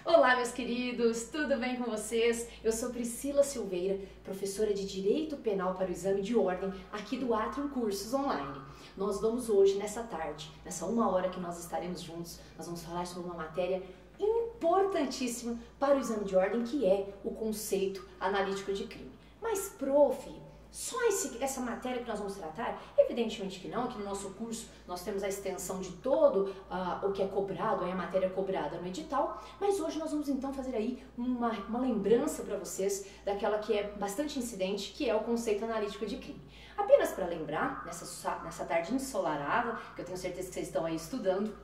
Olá, meus queridos, tudo bem com vocês? Eu sou Priscila Silveira, professora de Direito Penal para o Exame de Ordem aqui do Atrium Cursos Online. Nós vamos hoje, nessa tarde, nessa 1 hora que nós estaremos juntos, nós vamos falar sobre uma matéria importantíssima para o exame de ordem, que é o conceito analítico de crime. Mas, prof, só essa matéria que nós vamos tratar? Evidentemente que não. Aqui no nosso curso nós temos a extensão de todo o que é cobrado, a matéria cobrada no edital, mas hoje nós vamos então fazer aí uma lembrança para vocês daquela que é bastante incidente, que é o conceito analítico de crime. Apenas para lembrar, nessa tarde ensolarada, que eu tenho certeza que vocês estão aí estudando,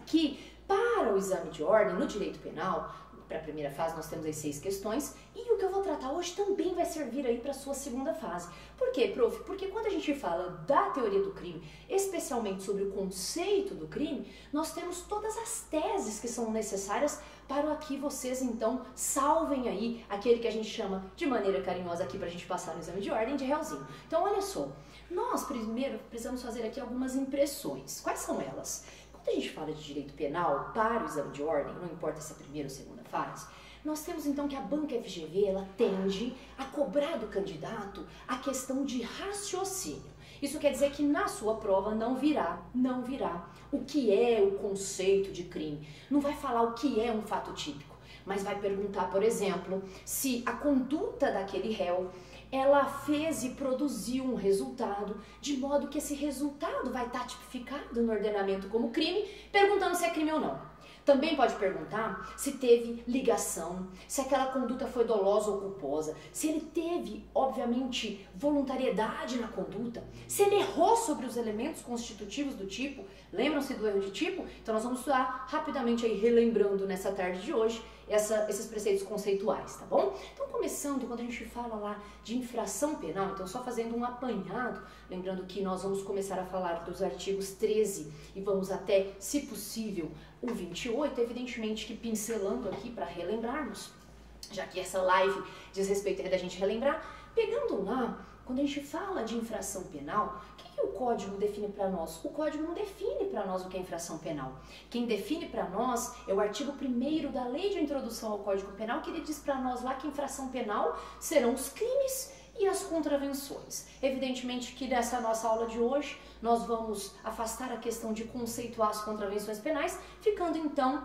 que para o exame de ordem, no direito penal, para a primeira fase nós temos aí 6 questões, e o que eu vou tratar hoje também vai servir aí para a sua segunda fase. Por quê, prof? Porque quando a gente fala da teoria do crime, especialmente sobre o conceito do crime, nós temos todas as teses que são necessárias para que vocês então salvem aí aquele que a gente chama de maneira carinhosa aqui para a gente passar no exame de ordem de réuzinho. Então olha só, nós primeiro precisamos fazer aqui algumas impressões. Quais são elas? Quando a gente fala de direito penal para o exame de ordem, não importa se é a primeira ou segunda fase, nós temos então que a banca FGV, ela tende a cobrar do candidato a questão de raciocínio. Isso quer dizer que na sua prova não virá o que é o conceito de crime, não vai falar o que é um fato típico, mas vai perguntar, por exemplo, se a conduta daquele réu ela fez e produziu um resultado, de modo que esse resultado vai estar tipificado no ordenamento como crime, perguntando se é crime ou não. Também pode perguntar se teve ligação, se aquela conduta foi dolosa ou culposa, se ele teve, obviamente, voluntariedade na conduta, se ele errou sobre os elementos constitutivos do tipo. Lembram-se do erro de tipo? Então nós vamos estudar rapidamente aí, relembrando nessa tarde de hoje, esses preceitos conceituais, tá bom? Então, começando, quando a gente fala lá de infração penal, então só fazendo um apanhado, lembrando que nós vamos começar a falar dos artigos 13 e vamos até, se possível, o 28, evidentemente que pincelando aqui para relembrarmos, já que essa live diz respeito da gente relembrar, pegando lá, quando a gente fala de infração penal, o que o Código define para nós? O Código não define para nós o que é infração penal. Quem define para nós é o artigo 1º da Lei de Introdução ao Código Penal, que ele diz para nós lá que infração penal serão os crimes e as contravenções. Evidentemente que nessa nossa aula de hoje nós vamos afastar a questão de conceituar as contravenções penais, ficando então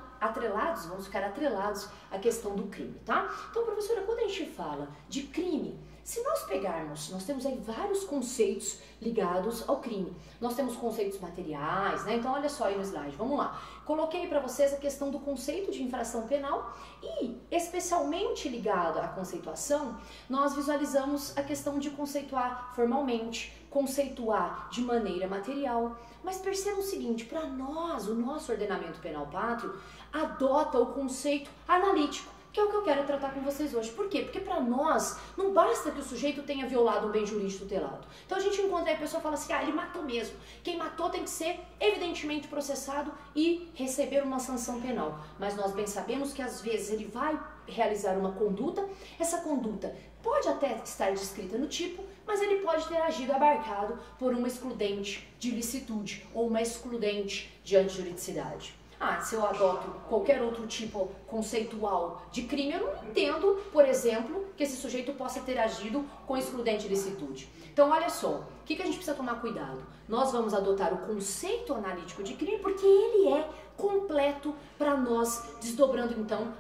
vamos ficar atrelados à questão do crime, tá? Então, professora, quando a gente fala de crime, se nós pegarmos, nós temos aí vários conceitos ligados ao crime. Nós temos conceitos materiais, né? Então olha só aí no slide, vamos lá. Coloquei para vocês a questão do conceito de infração penal e, especialmente ligado à conceituação, nós visualizamos a questão de conceituar formalmente, conceituar de maneira material. Mas percebam o seguinte, para nós, o nosso ordenamento penal pátrio adota o conceito analítico, que é o que eu quero tratar com vocês hoje. Por quê? Porque para nós não basta que o sujeito tenha violado um bem jurídico tutelado. Então a gente encontra aí a pessoa fala assim, ele matou mesmo. Quem matou tem que ser evidentemente processado e receber uma sanção penal. Mas nós bem sabemos que às vezes ele vai realizar uma conduta, essa conduta pode até estar descrita no tipo, mas ele pode ter agido abarcado por uma excludente de ilicitude ou uma excludente de antijuridicidade. Se eu adoto qualquer outro tipo conceitual de crime, eu não entendo, por exemplo, que esse sujeito possa ter agido com excludente de ilicitude. Então, olha só, o que a gente precisa tomar cuidado? Nós vamos adotar o conceito analítico de crime porque ele é completo para nós, desdobrando então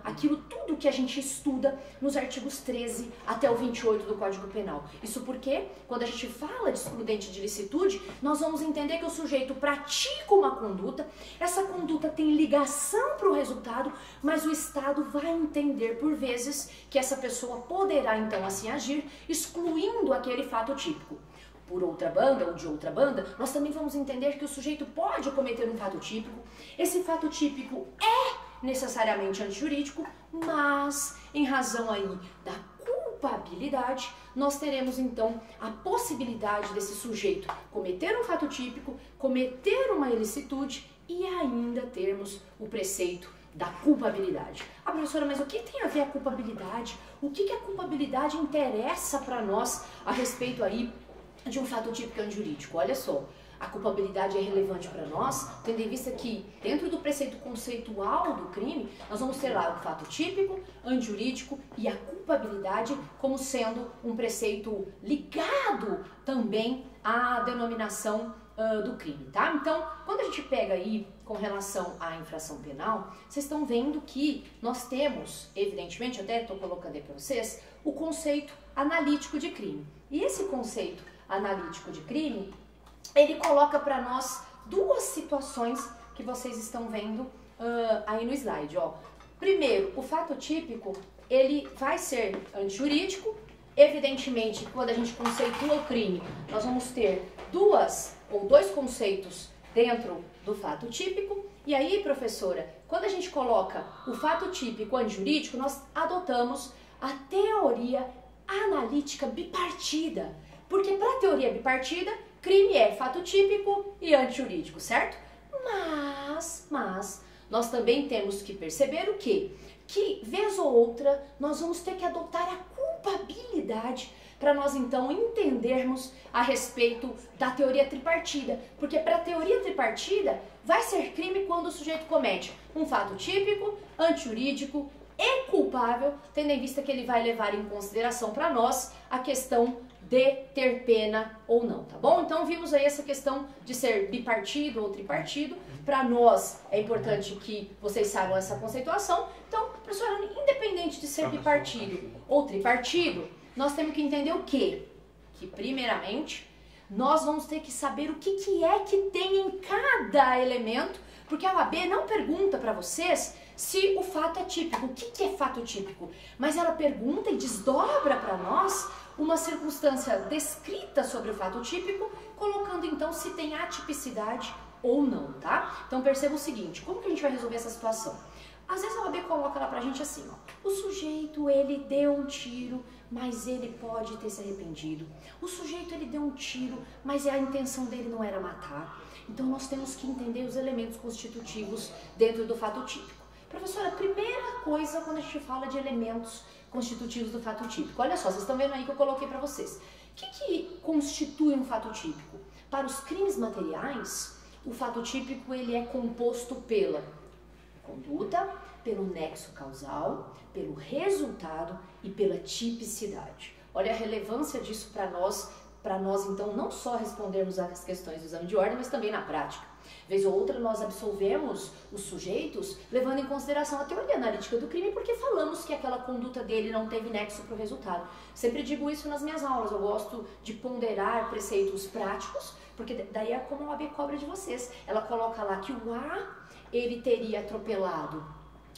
tudo que a gente estuda nos artigos 13 até o 28 do Código Penal. Isso porque, quando a gente fala de excludente de ilicitude, nós vamos entender que o sujeito pratica uma conduta, essa conduta tem ligação para o resultado, mas o Estado vai entender por vezes que essa pessoa poderá então assim agir, excluindo aquele fato típico. Por outra banda, ou de outra banda, nós também vamos entender que o sujeito pode cometer um fato típico. Esse fato típico é necessariamente antijurídico, mas em razão aí da culpabilidade, nós teremos então a possibilidade desse sujeito cometer um fato típico, cometer uma ilicitude e ainda termos o preceito da culpabilidade. Professora, mas o que tem a ver a culpabilidade? O que a culpabilidade interessa para nós a respeito aí de um fato típico antijurídico? Olha só, a culpabilidade é relevante para nós, tendo em vista que dentro do preceito conceitual do crime, nós vamos ter lá o fato típico, antijurídico e a culpabilidade como sendo um preceito ligado também à denominação do crime, tá? Então, quando a gente pega aí com relação à infração penal, vocês estão vendo que nós temos, evidentemente, até estou colocando aí para vocês, o conceito analítico de crime. E esse conceito analítico de crime, ele coloca para nós duas situações que vocês estão vendo aí no slide, ó. Primeiro, o fato típico, ele vai ser antijurídico. Evidentemente, quando a gente conceitua o crime, nós vamos ter dois conceitos dentro do fato típico. E aí, professora, quando a gente coloca o fato típico antijurídico, nós adotamos a teoria analítica bipartida. Porque para a teoria bipartida, crime é fato típico e antijurídico, certo? Mas nós também temos que perceber o quê? Que, vez ou outra, nós vamos ter que adotar a culpabilidade para nós, então, entendermos a respeito da teoria tripartida. Porque para a teoria tripartida, vai ser crime quando o sujeito comete um fato típico, antijurídico e culpável, tendo em vista que ele vai levar em consideração para nós a questão de ter pena ou não, tá bom? Então vimos aí essa questão de ser bipartido ou tripartido. Para nós é importante que vocês saibam essa conceituação. Então, professora, independente de ser bipartido ou tripartido, nós temos que entender o quê? Que primeiramente nós vamos ter que saber o que é que tem em cada elemento, porque a OAB não pergunta para vocês se o fato é típico. O que é fato típico? Mas ela pergunta e desdobra para nós uma circunstância descrita sobre o fato típico, colocando então se tem atipicidade ou não, tá? Então perceba o seguinte, como que a gente vai resolver essa situação? Às vezes a OAB coloca lá pra gente assim, ó, o sujeito ele deu um tiro, mas ele pode ter se arrependido. O sujeito ele deu um tiro, mas a intenção dele não era matar. Então nós temos que entender os elementos constitutivos dentro do fato típico. Professora, a primeira coisa quando a gente fala de elementos constitutivos do fato típico, olha só, vocês estão vendo aí que eu coloquei para vocês. O que constitui um fato típico? Para os crimes materiais, o fato típico ele é composto pela conduta, pelo nexo causal, pelo resultado e pela tipicidade. Olha a relevância disso para nós então não só respondermos às questões do exame de ordem, mas também na prática. Vez ou outra nós absolvemos os sujeitos levando em consideração a teoria analítica do crime porque falamos que aquela conduta dele não teve nexo para o resultado. Sempre digo isso nas minhas aulas, eu gosto de ponderar preceitos práticos, porque daí é como a OAB cobra de vocês. Ela coloca lá que o A, ele teria atropelado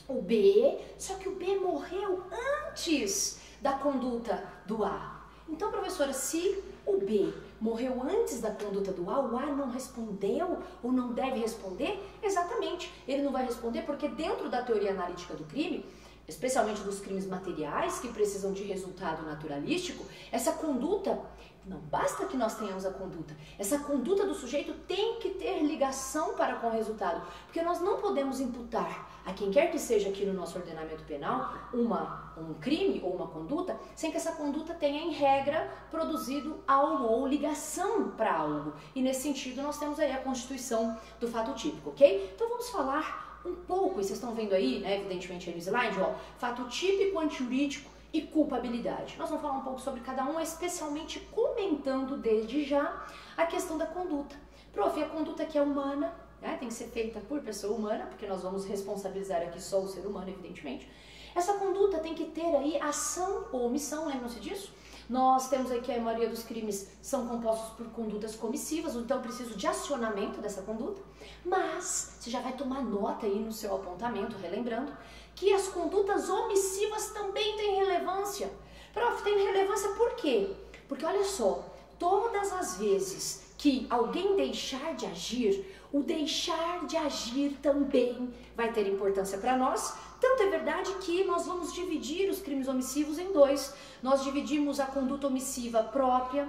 o B, só que o B morreu antes da conduta do A. Então, professora, se o B morreu antes da conduta do A, o A não respondeu ou não deve responder? Exatamente, ele não vai responder porque dentro da teoria analítica do crime, especialmente dos crimes materiais que precisam de resultado naturalístico, essa conduta, não basta que nós tenhamos a conduta, essa conduta do sujeito tem que ter ligação para com o resultado, porque nós não podemos imputar a quem quer que seja aqui no nosso ordenamento penal um crime ou uma conduta, sem que essa conduta tenha em regra produzido algo ou ligação para algo. E nesse sentido nós temos aí a constituição do fato típico, ok? Então vamos falar um pouco, e vocês estão vendo aí, né, evidentemente aí no slide, ó, fato típico, antijurídico e culpabilidade. Nós vamos falar um pouco sobre cada um, especialmente comentando desde já a questão da conduta. Prof, a conduta que é humana, né, tem que ser feita por pessoa humana, porque nós vamos responsabilizar aqui só o ser humano, evidentemente. Essa conduta tem que ter aí ação ou omissão, lembram-se disso? Nós temos aqui a maioria dos crimes são compostos por condutas comissivas, então eu preciso de acionamento dessa conduta, mas você já vai tomar nota aí no seu apontamento, relembrando, que as condutas omissivas também têm relevância. Prof, tem relevância por quê? Porque olha só, todas as vezes que alguém deixar de agir, o deixar de agir também vai ter importância para nós. Tanto é verdade que nós vamos dividir os crimes omissivos em dois. Nós dividimos a conduta omissiva própria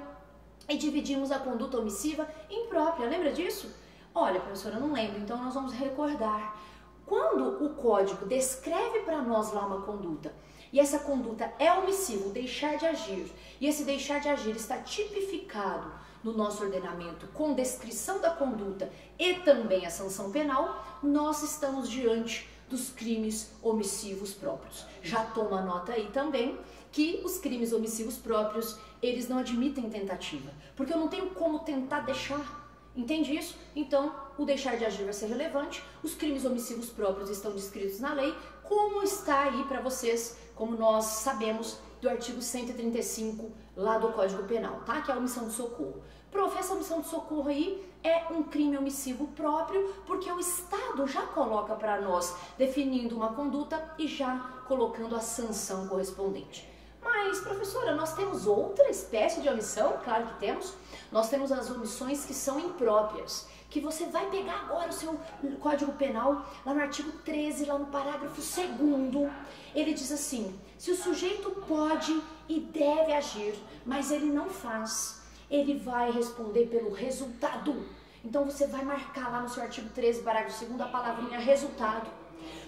e dividimos a conduta omissiva imprópria. Lembra disso? Olha, professora, eu não lembro, então nós vamos recordar. Quando o código descreve para nós lá uma conduta e essa conduta é omissiva, deixar de agir, e esse deixar de agir está tipificado no nosso ordenamento com descrição da conduta e também a sanção penal, nós estamos diante dos crimes omissivos próprios. Já toma nota aí também que os crimes omissivos próprios, eles não admitem tentativa, porque eu não tenho como tentar deixar. Entende isso? Então, o deixar de agir vai ser relevante. Os crimes omissivos próprios estão descritos na lei, como está aí para vocês, como nós sabemos do artigo 135 lá do Código Penal, tá? Que é a omissão de socorro. Prof, essa omissão de socorro aí é um crime omissivo próprio, porque o Estado já coloca para nós definindo uma conduta e já colocando a sanção correspondente. Mas, professora, nós temos outra espécie de omissão? Claro que temos. Nós temos as omissões que são impróprias, que você vai pegar agora o seu Código Penal, lá no artigo 13, lá no parágrafo 2º, ele diz assim: se o sujeito pode e deve agir, mas ele não faz, ele vai responder pelo resultado. Então você vai marcar lá no seu artigo 13, parágrafo 2º, a palavrinha resultado,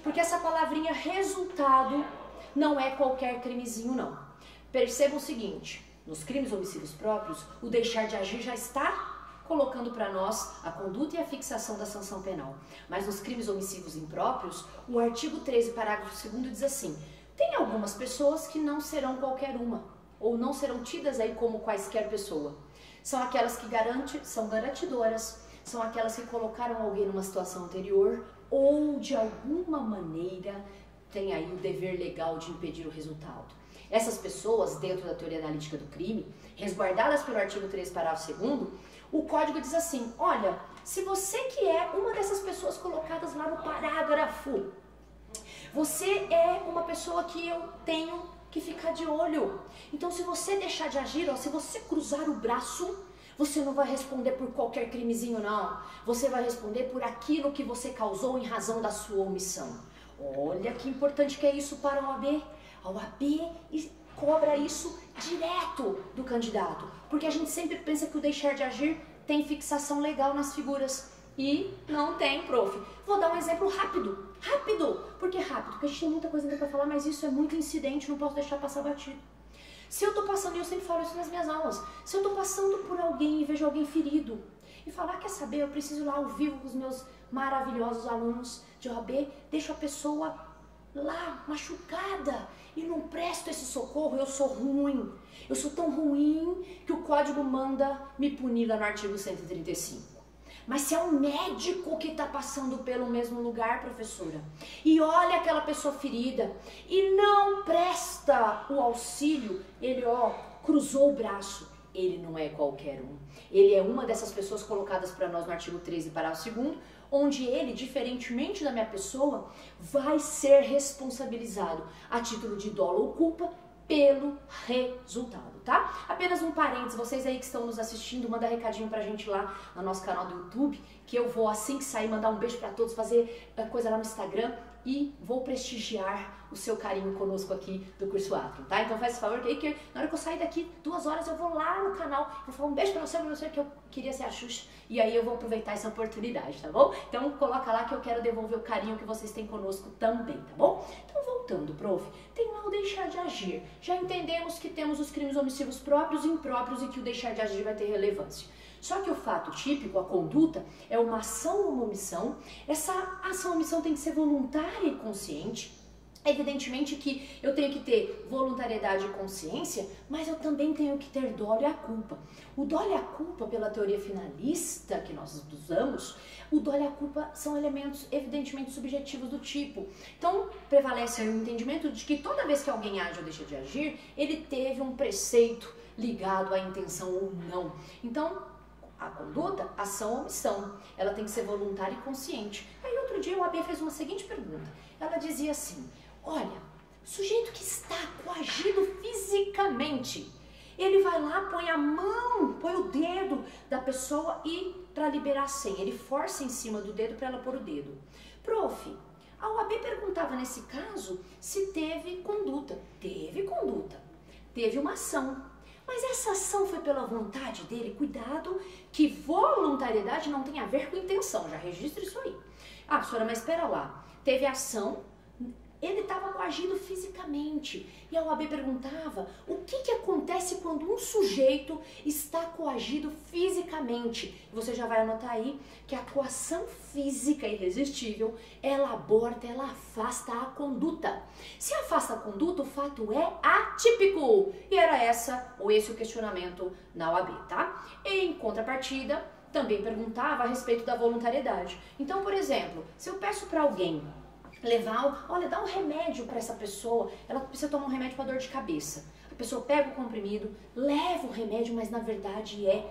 porque essa palavrinha resultado não é qualquer crimezinho, não. Perceba o seguinte, nos crimes omissivos próprios, o deixar de agir já está colocando para nós a conduta e a fixação da sanção penal. Mas nos crimes omissivos impróprios, o artigo 13, parágrafo 2º diz assim: tem algumas pessoas que não serão qualquer uma, ou não serão tidas aí como quaisquer pessoa. São aquelas que são garantidoras, são aquelas que colocaram alguém numa situação anterior, ou de alguma maneira tem aí o dever legal de impedir o resultado. Essas pessoas, dentro da teoria analítica do crime, resguardadas pelo artigo 13, parágrafo 2º, o código diz assim: olha, se você que é uma dessas pessoas colocadas lá no parágrafo, você é uma pessoa que eu tenho que ficar de olho. Então, se você deixar de agir, ó, se você cruzar o braço, você não vai responder por qualquer crimezinho, não. Você vai responder por aquilo que você causou em razão da sua omissão. Olha que importante que é isso para a OAB. A OAB cobra isso direto do candidato, porque a gente sempre pensa que o deixar de agir tem fixação legal nas figuras e não tem, prof. Vou dar um exemplo rápido. Por que rápido? Porque a gente tem muita coisa ainda para falar, mas isso é muito incidente, não posso deixar passar batido. Se eu tô passando, e eu sempre falo isso nas minhas aulas, se eu tô passando por alguém e vejo alguém ferido e falar, quer saber, eu preciso ir lá ao vivo com os meus maravilhosos alunos de OAB, deixo a pessoa lá, machucada, e não presto esse socorro, eu sou ruim. Eu sou tão ruim que o código manda me punir lá no artigo 135. Mas se é um médico que está passando pelo mesmo lugar, professora, e olha aquela pessoa ferida e não presta o auxílio, ele, cruzou o braço, ele não é qualquer um. Ele é uma dessas pessoas colocadas para nós no artigo 13, parágrafo 2º, onde ele, diferentemente da minha pessoa, vai ser responsabilizado a título de dolo ou culpa pelo resultado, tá? Apenas um parênteses, vocês aí que estão nos assistindo, manda recadinho pra gente lá no nosso canal do YouTube, que eu vou, assim que sair, mandar um beijo pra todos, fazer coisa lá no Instagram e vou prestigiar o seu carinho conosco aqui do Curso Atrium, tá? Então faz esse favor que na hora que eu sair daqui, 2 horas, eu vou lá no canal, vou falar um beijo pra você que eu queria ser a Xuxa, e aí eu vou aproveitar essa oportunidade, tá bom? Então coloca lá que eu quero devolver o carinho que vocês têm conosco também, tá bom? Então voltando, prof, tem lá o deixar de agir. Já entendemos que temos os crimes omissivos próprios e impróprios e que o deixar de agir vai ter relevância. Só que o fato típico, a conduta, é uma ação ou uma omissão. Essa ação ou omissão tem que ser voluntária e consciente. Evidentemente que eu tenho que ter voluntariedade e consciência, mas eu também tenho que ter dolo e a culpa. O dolo e a culpa, pela teoria finalista que nós usamos, o dolo e a culpa são elementos evidentemente subjetivos do tipo. Então, prevalece o entendimento de que toda vez que alguém age ou deixa de agir, ele teve um preceito ligado à intenção ou não. Então, a conduta, ação ou omissão, ela tem que ser voluntária e consciente. Aí outro dia o OAB fez uma seguinte pergunta. Ela dizia assim: olha, sujeito que está coagido fisicamente, ele vai lá, põe a mão, põe o dedo da pessoa e para liberar a senha, ele força em cima do dedo para ela pôr o dedo. Prof, a OAB perguntava nesse caso se teve conduta. Teve conduta, teve uma ação. Mas essa ação foi pela vontade dele? Cuidado que voluntariedade não tem a ver com intenção, já registra isso aí. Ah, professora, mas espera lá, teve ação, ele estava coagido fisicamente. E a OAB perguntava o que acontece quando um sujeito está coagido fisicamente. E você já vai anotar aí que a coação física irresistível, ela aborta, ela afasta a conduta. Se afasta a conduta, o fato é atípico. E era esse o questionamento na OAB, tá? Em contrapartida, também perguntava a respeito da voluntariedade. Então, por exemplo, se eu peço para alguém olha, dá um remédio para essa pessoa, ela precisa tomar um remédio para dor de cabeça. A pessoa pega o comprimido, leva o remédio, mas na verdade é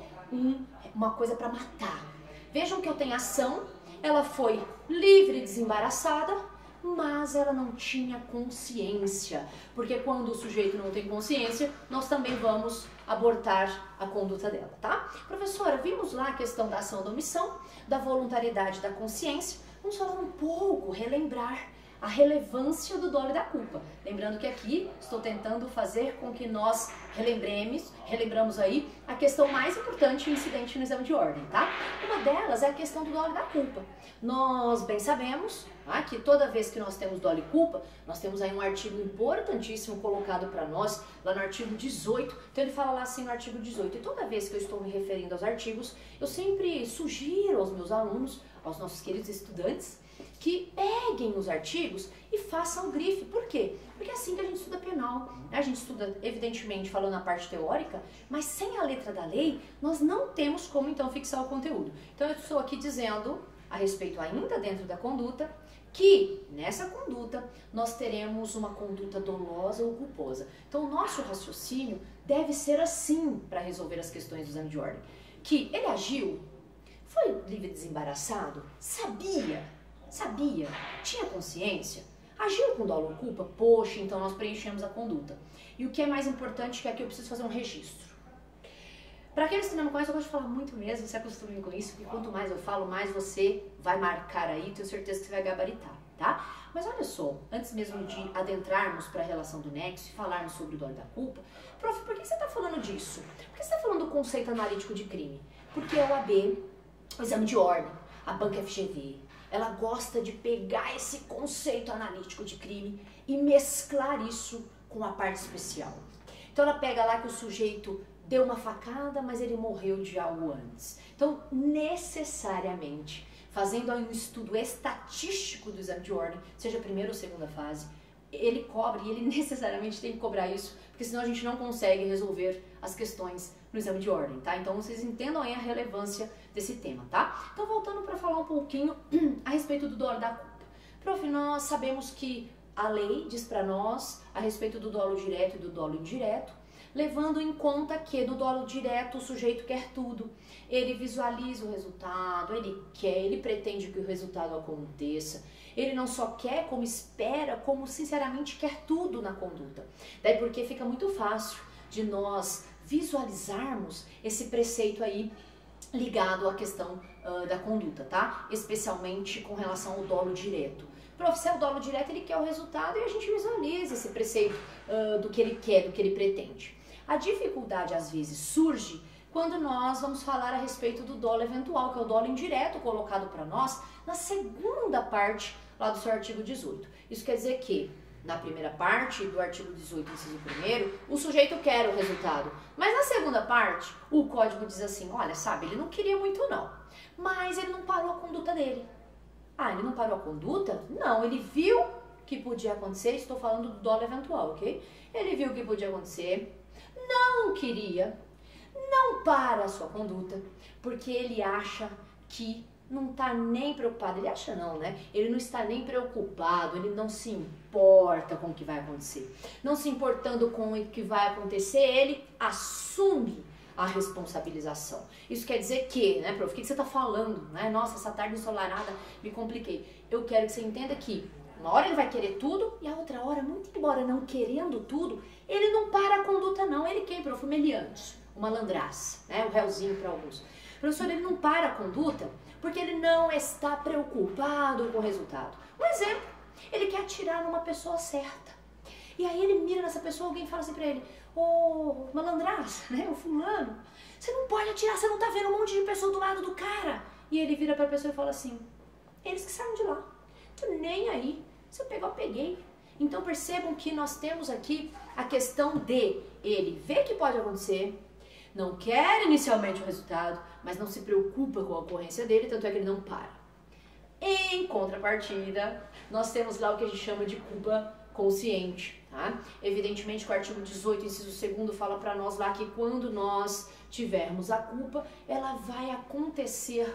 uma coisa para matar. Vejam que eu tenho ação, ela foi livre e desembaraçada, mas ela não tinha consciência, porque quando o sujeito não tem consciência, nós também vamos abortar a conduta dela, tá? Professora, vimos lá a questão da ação da omissão, da voluntariedade, da consciência. Vamos falar um pouco, relembrar a relevância do dolo e da culpa. Lembrando que aqui estou tentando fazer com que nós relembramos aí a questão mais importante e incidente no exame de ordem, tá? Uma delas é a questão do dolo e da culpa. Nós bem sabemos que toda vez que nós temos dolo e culpa, nós temos aí um artigo importantíssimo colocado para nós, lá no artigo 18, então ele fala lá assim no artigo 18, e toda vez que eu estou me referindo aos artigos, eu sempre sugiro aos meus alunos, aos nossos queridos estudantes, que peguem os artigos e façam o grife. Por quê? Porque é assim que a gente estuda penal. A gente estuda, evidentemente, falando a parte teórica, mas sem a letra da lei, nós não temos como, então, fixar o conteúdo. Então, eu estou aqui dizendo, a respeito ainda dentro da conduta, que nessa conduta nós teremos uma conduta dolosa ou culposa. Então, o nosso raciocínio deve ser assim para resolver as questões do exame de ordem. Que ele agiu, foi livre e desembaraçado, sabia, tinha consciência, agiu com dolo ou culpa, poxa, então nós preenchemos a conduta. E o que é mais importante, que aqui eu preciso fazer um registro. Para aqueles que não me conhecem, eu gosto de falar muito mesmo, se acostumem com isso, porque quanto mais eu falo, mais você vai marcar aí, tenho certeza que você vai gabaritar, tá? Mas olha só, antes mesmo de adentrarmos para a relação do nexo e falarmos sobre o dolo e da culpa, prof, por que você está falando disso? Por que você está falando do conceito analítico de crime? Porque a OAB, o exame de ordem, a banca FGV, ela gosta de pegar esse conceito analítico de crime e mesclar isso com a parte especial. Então ela pega lá que o sujeito deu uma facada, mas ele morreu de algo antes. Então, necessariamente, fazendo aí um estudo estatístico do exame de ordem, seja a primeira ou segunda fase, ele cobra e ele necessariamente tem que cobrar isso, porque senão a gente não consegue resolver as questões no exame de ordem, tá? Então vocês entendam aí a relevância desse tema, tá? Então voltando para falar um pouquinho a respeito do dolo da culpa. Prof, nós sabemos que a lei diz para nós a respeito do dolo direto e do dolo indireto, levando em conta que no dolo direto o sujeito quer tudo, ele visualiza o resultado, ele pretende que o resultado aconteça, ele não só quer, como espera, como sinceramente quer tudo na conduta. Daí porque fica muito fácil de nós visualizarmos esse preceito aí ligado à questão da conduta, tá? Especialmente com relação ao dolo direto. Prof, se é o dolo direto, ele quer o resultado e a gente visualiza esse preceito do que ele quer, do que ele pretende. A dificuldade, às vezes, surge quando nós vamos falar a respeito do dolo eventual, que é o dolo indireto colocado para nós na segunda parte lá do seu artigo 18. Isso quer dizer que, na primeira parte do artigo 18, inciso 1º, o sujeito quer o resultado. Mas na segunda parte, o código diz assim, olha, sabe, ele não queria muito não, mas ele não parou a conduta dele. Ah, ele não parou a conduta? Não, ele viu que podia acontecer, estou falando do dolo eventual, ok? Ele viu que podia acontecer, não queria, não para a sua conduta, porque ele acha que não está nem preocupado, ele acha não, né? Ele não está nem preocupado, ele não se importa com o que vai acontecer. Não se importando com o que vai acontecer, ele assume a responsabilização. Isso quer dizer que, né, prof, o que você está falando? Né? Nossa, essa tarde ensolarada, me compliquei. Eu quero que você entenda que uma hora ele vai querer tudo e a outra hora, muito embora não querendo tudo, ele não para a conduta não. Ele quem, prof? O meliante, o malandraço, né? O réuzinho para alguns. Professor, ele não para a conduta porque ele não está preocupado com o resultado. Um exemplo, ele quer atirar numa pessoa certa. E aí ele mira nessa pessoa, alguém fala assim pra ele, ô malandraça, né, o fulano, você não pode atirar, você não tá vendo um monte de pessoa do lado do cara. E ele vira pra pessoa e fala assim, eles que saem de lá, tô nem aí, se eu pegar, eu peguei. Então percebam que nós temos aqui a questão de ele ver que pode acontecer, não quer inicialmente o resultado, mas não se preocupa com a ocorrência dele, tanto é que ele não para. Em contrapartida, nós temos lá o que a gente chama de culpa consciente, tá? Evidentemente que o artigo 18, inciso 2º, fala para nós lá que quando nós tivermos a culpa, ela vai acontecer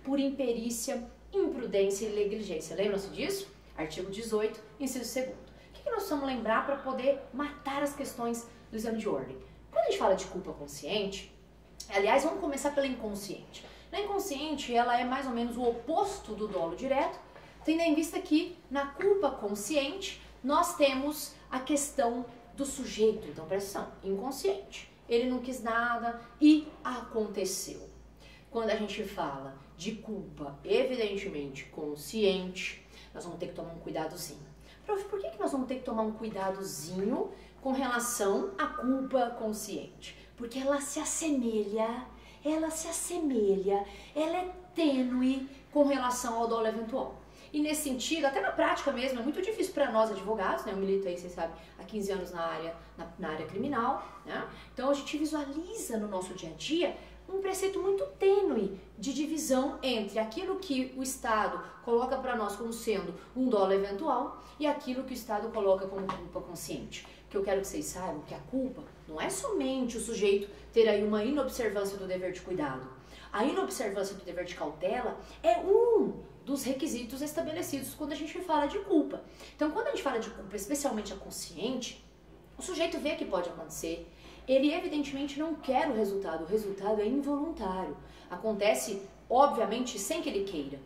por imperícia, imprudência e negligência. Lembram-se disso? Artigo 18, inciso 2º. O que nós precisamos lembrar para poder matar as questões do exame de ordem? Quando a gente fala de culpa consciente, aliás, vamos começar pela inconsciente. Na inconsciente, ela é mais ou menos o oposto do dolo direto, tendo em vista que na culpa consciente nós temos a questão do sujeito. Então, presta atenção, inconsciente. Ele não quis nada e aconteceu. Quando a gente fala de culpa evidentemente consciente, nós vamos ter que tomar um cuidadozinho. Prof, por que nós vamos ter que tomar um cuidadozinho com relação à culpa consciente? Porque ela se assemelha, ela é tênue com relação ao dolo eventual. E nesse sentido, até na prática mesmo, é muito difícil para nós advogados, né? Eu milito aí, vocês sabem, há 15 anos na área criminal, né? Então a gente visualiza no nosso dia a dia um preceito muito tênue de divisão entre aquilo que o Estado coloca para nós como sendo um dolo eventual e aquilo que o Estado coloca como culpa consciente. Que eu quero que vocês saibam que a culpa não é somente o sujeito ter aí uma inobservância do dever de cuidado. A inobservância do dever de cautela é um dos requisitos estabelecidos quando a gente fala de culpa. Então, quando a gente fala de culpa, especialmente a consciente, o sujeito vê que pode acontecer, ele evidentemente não quer o resultado é involuntário. Acontece, obviamente, sem que ele queira.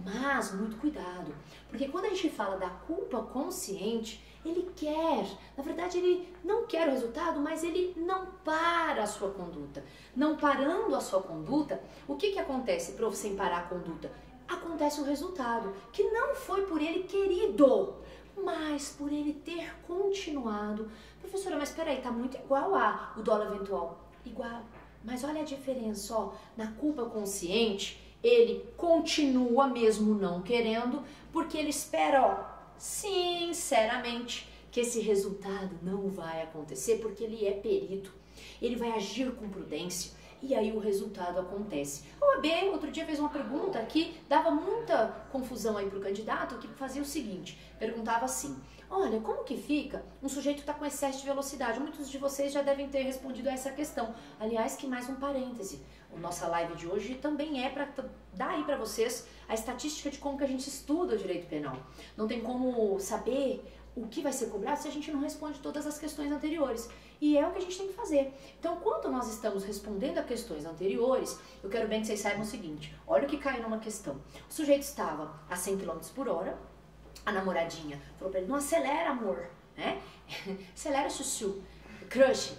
Mas, muito cuidado, porque quando a gente fala da culpa consciente, ele quer, na verdade ele não quer o resultado, mas ele não para a sua conduta. Não parando a sua conduta, o que acontece, prof, sem parar a conduta? Acontece o resultado, que não foi por ele querido, mas por ele ter continuado. Professora, mas peraí, tá muito igual o dolo eventual. Igual, mas olha a diferença, ó, na culpa consciente, ele continua mesmo não querendo, porque ele espera, ó, sinceramente, que esse resultado não vai acontecer, porque ele é perito, ele vai agir com prudência, e aí o resultado acontece. A OAB, outro dia, fez uma pergunta que dava muita confusão aí para o candidato, que fazia o seguinte, perguntava assim, olha, como que fica um sujeito que está com excesso de velocidade? Muitos de vocês já devem ter respondido a essa questão. Aliás, que mais um parêntese, a nossa live de hoje também é para dar aí para vocês a estatística de como que a gente estuda o direito penal. Não tem como saber o que vai ser cobrado se a gente não responde todas as questões anteriores. E é o que a gente tem que fazer. Então, quando nós estamos respondendo a questões anteriores, eu quero bem que vocês saibam o seguinte, olha o que caiu numa questão. O sujeito estava a 100 km por hora, a namoradinha falou pra ele, não acelera, amor, né? Acelera, chuchu. Crush,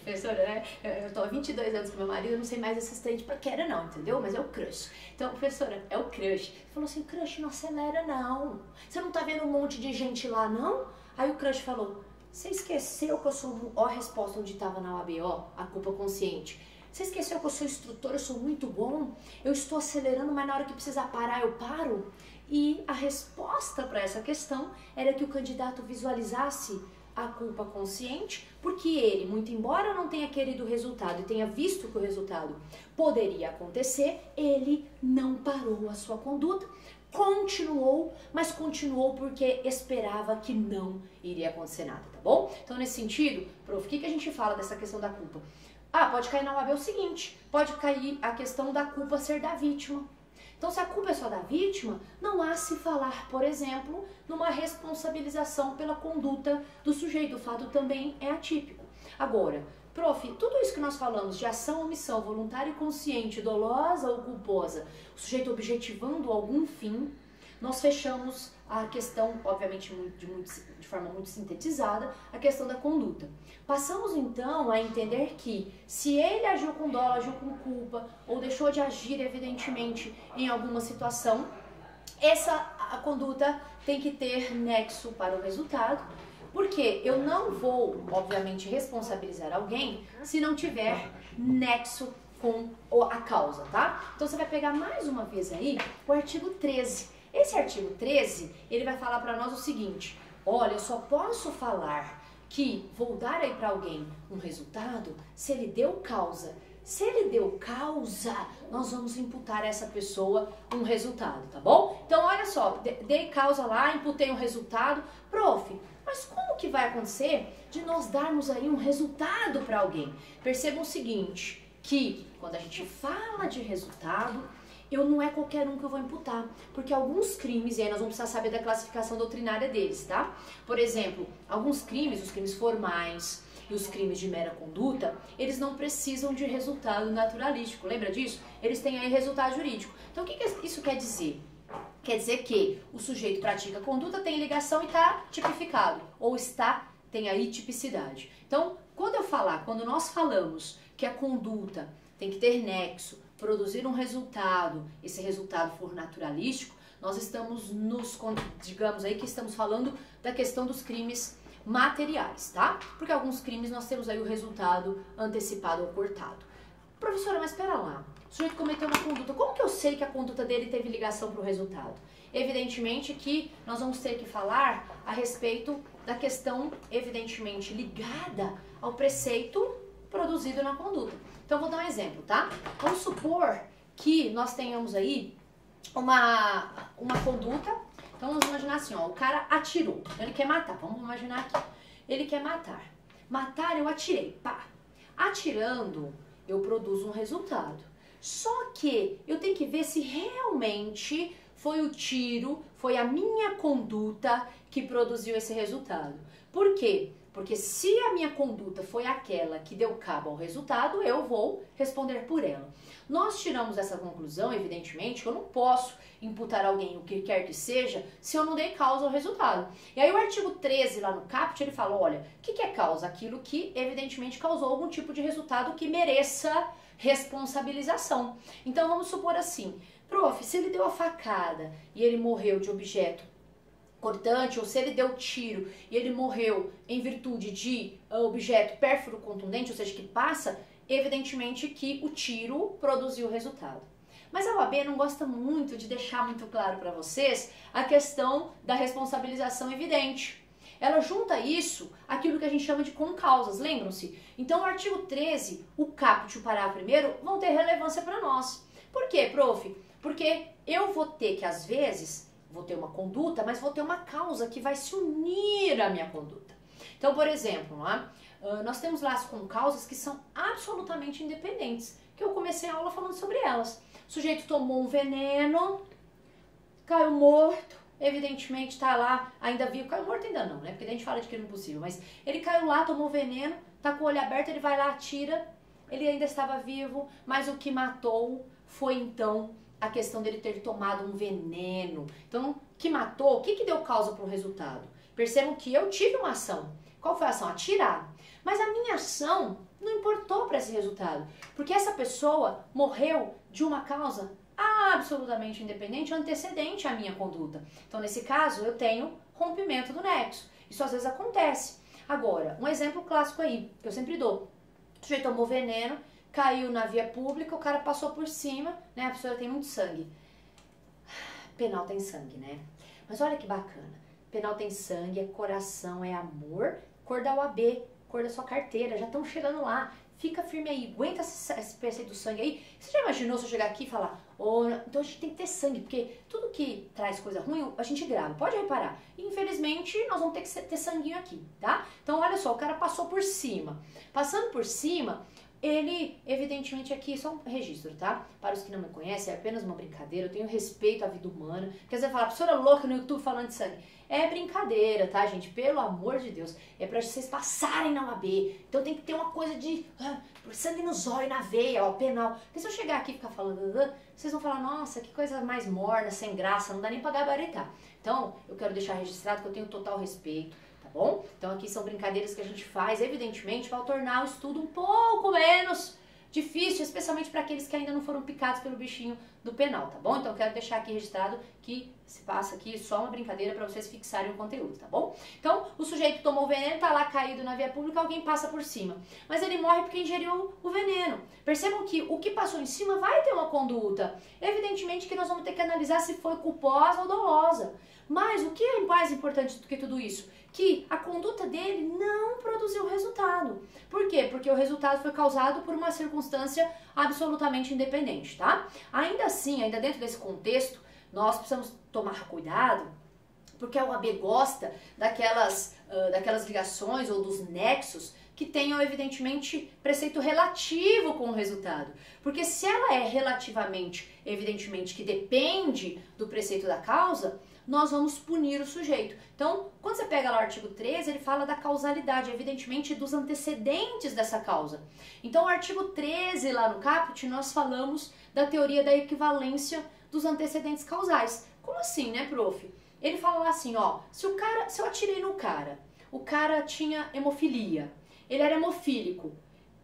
professora, né? Eu tô há 22 anos com meu marido, eu não sei mais esses trem de paquera não, entendeu? Mas é o crush. Então, professora, é o crush. Ele falou assim, crush, não acelera não. Você não tá vendo um monte de gente lá, não? Aí o crush falou, você esqueceu que eu sou, ó a resposta onde tava na OAB, ó, a culpa consciente. Você esqueceu que eu sou instrutor, eu sou muito bom, eu estou acelerando, mas na hora que precisar parar, eu paro? E a resposta para essa questão era que o candidato visualizasse a culpa consciente, porque ele, muito embora não tenha querido o resultado e tenha visto que o resultado poderia acontecer, ele não parou a sua conduta, continuou, mas continuou porque esperava que não iria acontecer nada, tá bom? Então, nesse sentido, prof, o que a gente fala dessa questão da culpa? Ah, pode cair na OAB o seguinte, pode cair a questão da culpa ser da vítima. Então, se a culpa é só da vítima, não há se falar, por exemplo, numa responsabilização pela conduta do sujeito. O fato também é atípico. Agora, prof, tudo isso que nós falamos de ação, omissão, voluntária e consciente, dolosa ou culposa, o sujeito objetivando algum fim, nós fechamos a questão, obviamente de forma muito sintetizada, a questão da conduta. Passamos então a entender que se ele agiu com dolo, agiu com culpa ou deixou de agir evidentemente em alguma situação, a conduta tem que ter nexo para o resultado, porque eu não vou, obviamente, responsabilizar alguém se não tiver nexo com a causa, tá? Então você vai pegar mais uma vez aí o artigo 13. Esse artigo 13, ele vai falar para nós o seguinte, olha, eu só posso falar que vou dar aí para alguém um resultado se ele deu causa. Se ele deu causa, nós vamos imputar a essa pessoa um resultado, tá bom? Então, olha só, dei causa lá, imputei um resultado. Prof, mas como que vai acontecer de nós darmos aí um resultado para alguém? Percebam o seguinte, que quando a gente fala de resultado, não é qualquer um que eu vou imputar, porque alguns crimes, e aí nós vamos precisar saber da classificação doutrinária deles, tá? Por exemplo, alguns crimes, os crimes formais e os crimes de mera conduta, eles não precisam de resultado naturalístico, lembra disso? Eles têm aí resultado jurídico. Então, o que isso quer dizer? Quer dizer que o sujeito pratica a conduta, tem ligação e está tipificado, ou tem aí tipicidade. Então, quando nós falamos que a conduta tem que ter nexo, produzir um resultado, esse resultado for naturalístico, nós estamos digamos aí que estamos falando da questão dos crimes materiais, tá? Porque alguns crimes nós temos aí o resultado antecipado ou cortado. Professora, mas espera lá, o sujeito cometeu uma conduta, como que eu sei que a conduta dele teve ligação para o resultado? Evidentemente que nós vamos ter que falar a respeito da questão, evidentemente, ligada ao preceito produzido na conduta. Então, vou dar um exemplo, tá? Vamos supor que nós tenhamos aí uma conduta. Então, vamos imaginar assim, ó, o cara atirou, ele quer matar, vamos imaginar aqui. Ele quer matar. Matar, eu atirei, pá. Atirando, eu produzo um resultado. Só que eu tenho que ver se realmente foi o tiro, foi a minha conduta que produziu esse resultado. Por quê? Porque se a minha conduta foi aquela que deu cabo ao resultado, eu vou responder por ela. Nós tiramos essa conclusão, evidentemente, que eu não posso imputar a alguém o que quer que seja se eu não dei causa ao resultado. E aí o artigo 13 lá no caput, ele fala, olha, o que é causa? Aquilo que evidentemente causou algum tipo de resultado que mereça responsabilização. Então vamos supor assim, prof, se ele deu a facada e ele morreu de objeto cortante, ou se ele deu tiro e ele morreu em virtude de objeto pérfuro contundente, ou seja, que passa, evidentemente que o tiro produziu o resultado. Mas a OAB não gosta muito de deixar muito claro para vocês a questão da responsabilização evidente. Ela junta isso àquilo que a gente chama de concausas, lembram-se? Então o artigo 13, o caput e o parágrafo 1º vão ter relevância para nós. Por quê, prof? Porque eu vou ter que, às vezes, vou ter uma conduta, mas vou ter uma causa que vai se unir à minha conduta. Então, por exemplo, nós temos lá as concausas que são absolutamente independentes, que eu comecei a aula falando sobre elas. O sujeito tomou um veneno, caiu morto, evidentemente está lá, ainda vivo, caiu morto ainda não, né? Porque a gente fala de crime impossível, mas ele caiu lá, tomou veneno, tá com o olho aberto, ele vai lá, atira, ele ainda estava vivo, mas o que matou foi então a questão dele ter tomado um veneno. Então, o que matou, o que deu causa para o resultado? Percebam que eu tive uma ação. Qual foi a ação? Atirar. Mas a minha ação não importou para esse resultado, porque essa pessoa morreu de uma causa absolutamente independente, antecedente à minha conduta. Então, nesse caso, eu tenho rompimento do nexo. Isso às vezes acontece. Agora, um exemplo clássico aí, que eu sempre dou. O sujeito tomou veneno, caiu na via pública, o cara passou por cima, né? A pessoa tem muito sangue. Penal tem sangue, né? Mas olha que bacana. Penal tem sangue, é coração, é amor, cor da UAB, cor da sua carteira, já estão chegando lá. Fica firme aí, aguenta esse preceito do sangue aí. Você já imaginou se eu chegar aqui e falar, então a gente tem que ter sangue, porque tudo que traz coisa ruim, a gente grava, pode reparar. Infelizmente, nós vamos ter que ter sanguinho aqui, tá? Então, olha só, o cara passou por cima. Passando por cima, ele, evidentemente, aqui, só um registro, tá? Para os que não me conhecem, é apenas uma brincadeira, eu tenho respeito à vida humana. Quer dizer, falar, professora louca no YouTube falando de sangue. É brincadeira, tá, gente? Pelo amor de Deus. É pra vocês passarem na OAB. Então tem que ter uma coisa de sangue nos olhos, na veia, ó, penal. Porque se eu chegar aqui e ficar falando, vocês vão falar, nossa, que coisa mais morna, sem graça, não dá nem pra gabaritar. Então, eu quero deixar registrado que eu tenho total respeito, tá bom? Então aqui são brincadeiras que a gente faz, evidentemente, para tornar o estudo um pouco menos difícil, especialmente para aqueles que ainda não foram picados pelo bichinho do penal, tá bom? Então eu quero deixar aqui registrado que se passa aqui só uma brincadeira para vocês fixarem o conteúdo, tá bom? Então, o sujeito tomou o veneno, tá lá caído na via pública, alguém passa por cima. Mas ele morre porque ingeriu o veneno. Percebam que o que passou em cima vai ter uma conduta. Evidentemente que nós vamos ter que analisar se foi culposa ou dolosa. Mas o que é mais importante do que tudo isso? Que a conduta dele não produziu resultado. Por quê? Porque o resultado foi causado por uma circunstância absolutamente independente, tá? Ainda assim, ainda dentro desse contexto, nós precisamos tomar cuidado, porque a OAB gosta daquelas ligações ou dos nexos que tenham, evidentemente, preceito relativo com o resultado. Porque se ela é relativamente, evidentemente, que depende do preceito da causa, nós vamos punir o sujeito. Então, quando você pega lá o artigo 13, ele fala da causalidade, evidentemente, dos antecedentes dessa causa. Então, o artigo 13, lá no caput, nós falamos da teoria da equivalência dos antecedentes causais. Como assim, né, prof? Ele fala lá assim, ó, se eu atirei no cara, o cara tinha hemofilia, ele era hemofílico,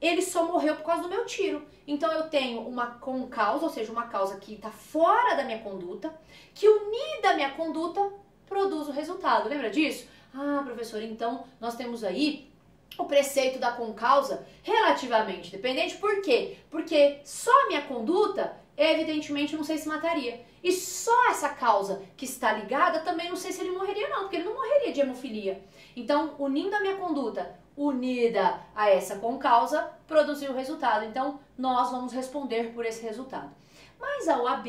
ele só morreu por causa do meu tiro. Então eu tenho uma concausa, ou seja, uma causa que está fora da minha conduta, que unida à minha conduta produz o resultado. Lembra disso? Ah, professor, então nós temos aí o preceito da concausa relativamente dependente. Por quê? Porque só a minha conduta, evidentemente, não sei se mataria. E só essa causa que está ligada, também não sei se ele morreria não, porque ele não morreria de hemofilia. Então, unindo a minha conduta, unida a essa concausa, produziu o resultado. Então, nós vamos responder por esse resultado. Mas a OAB,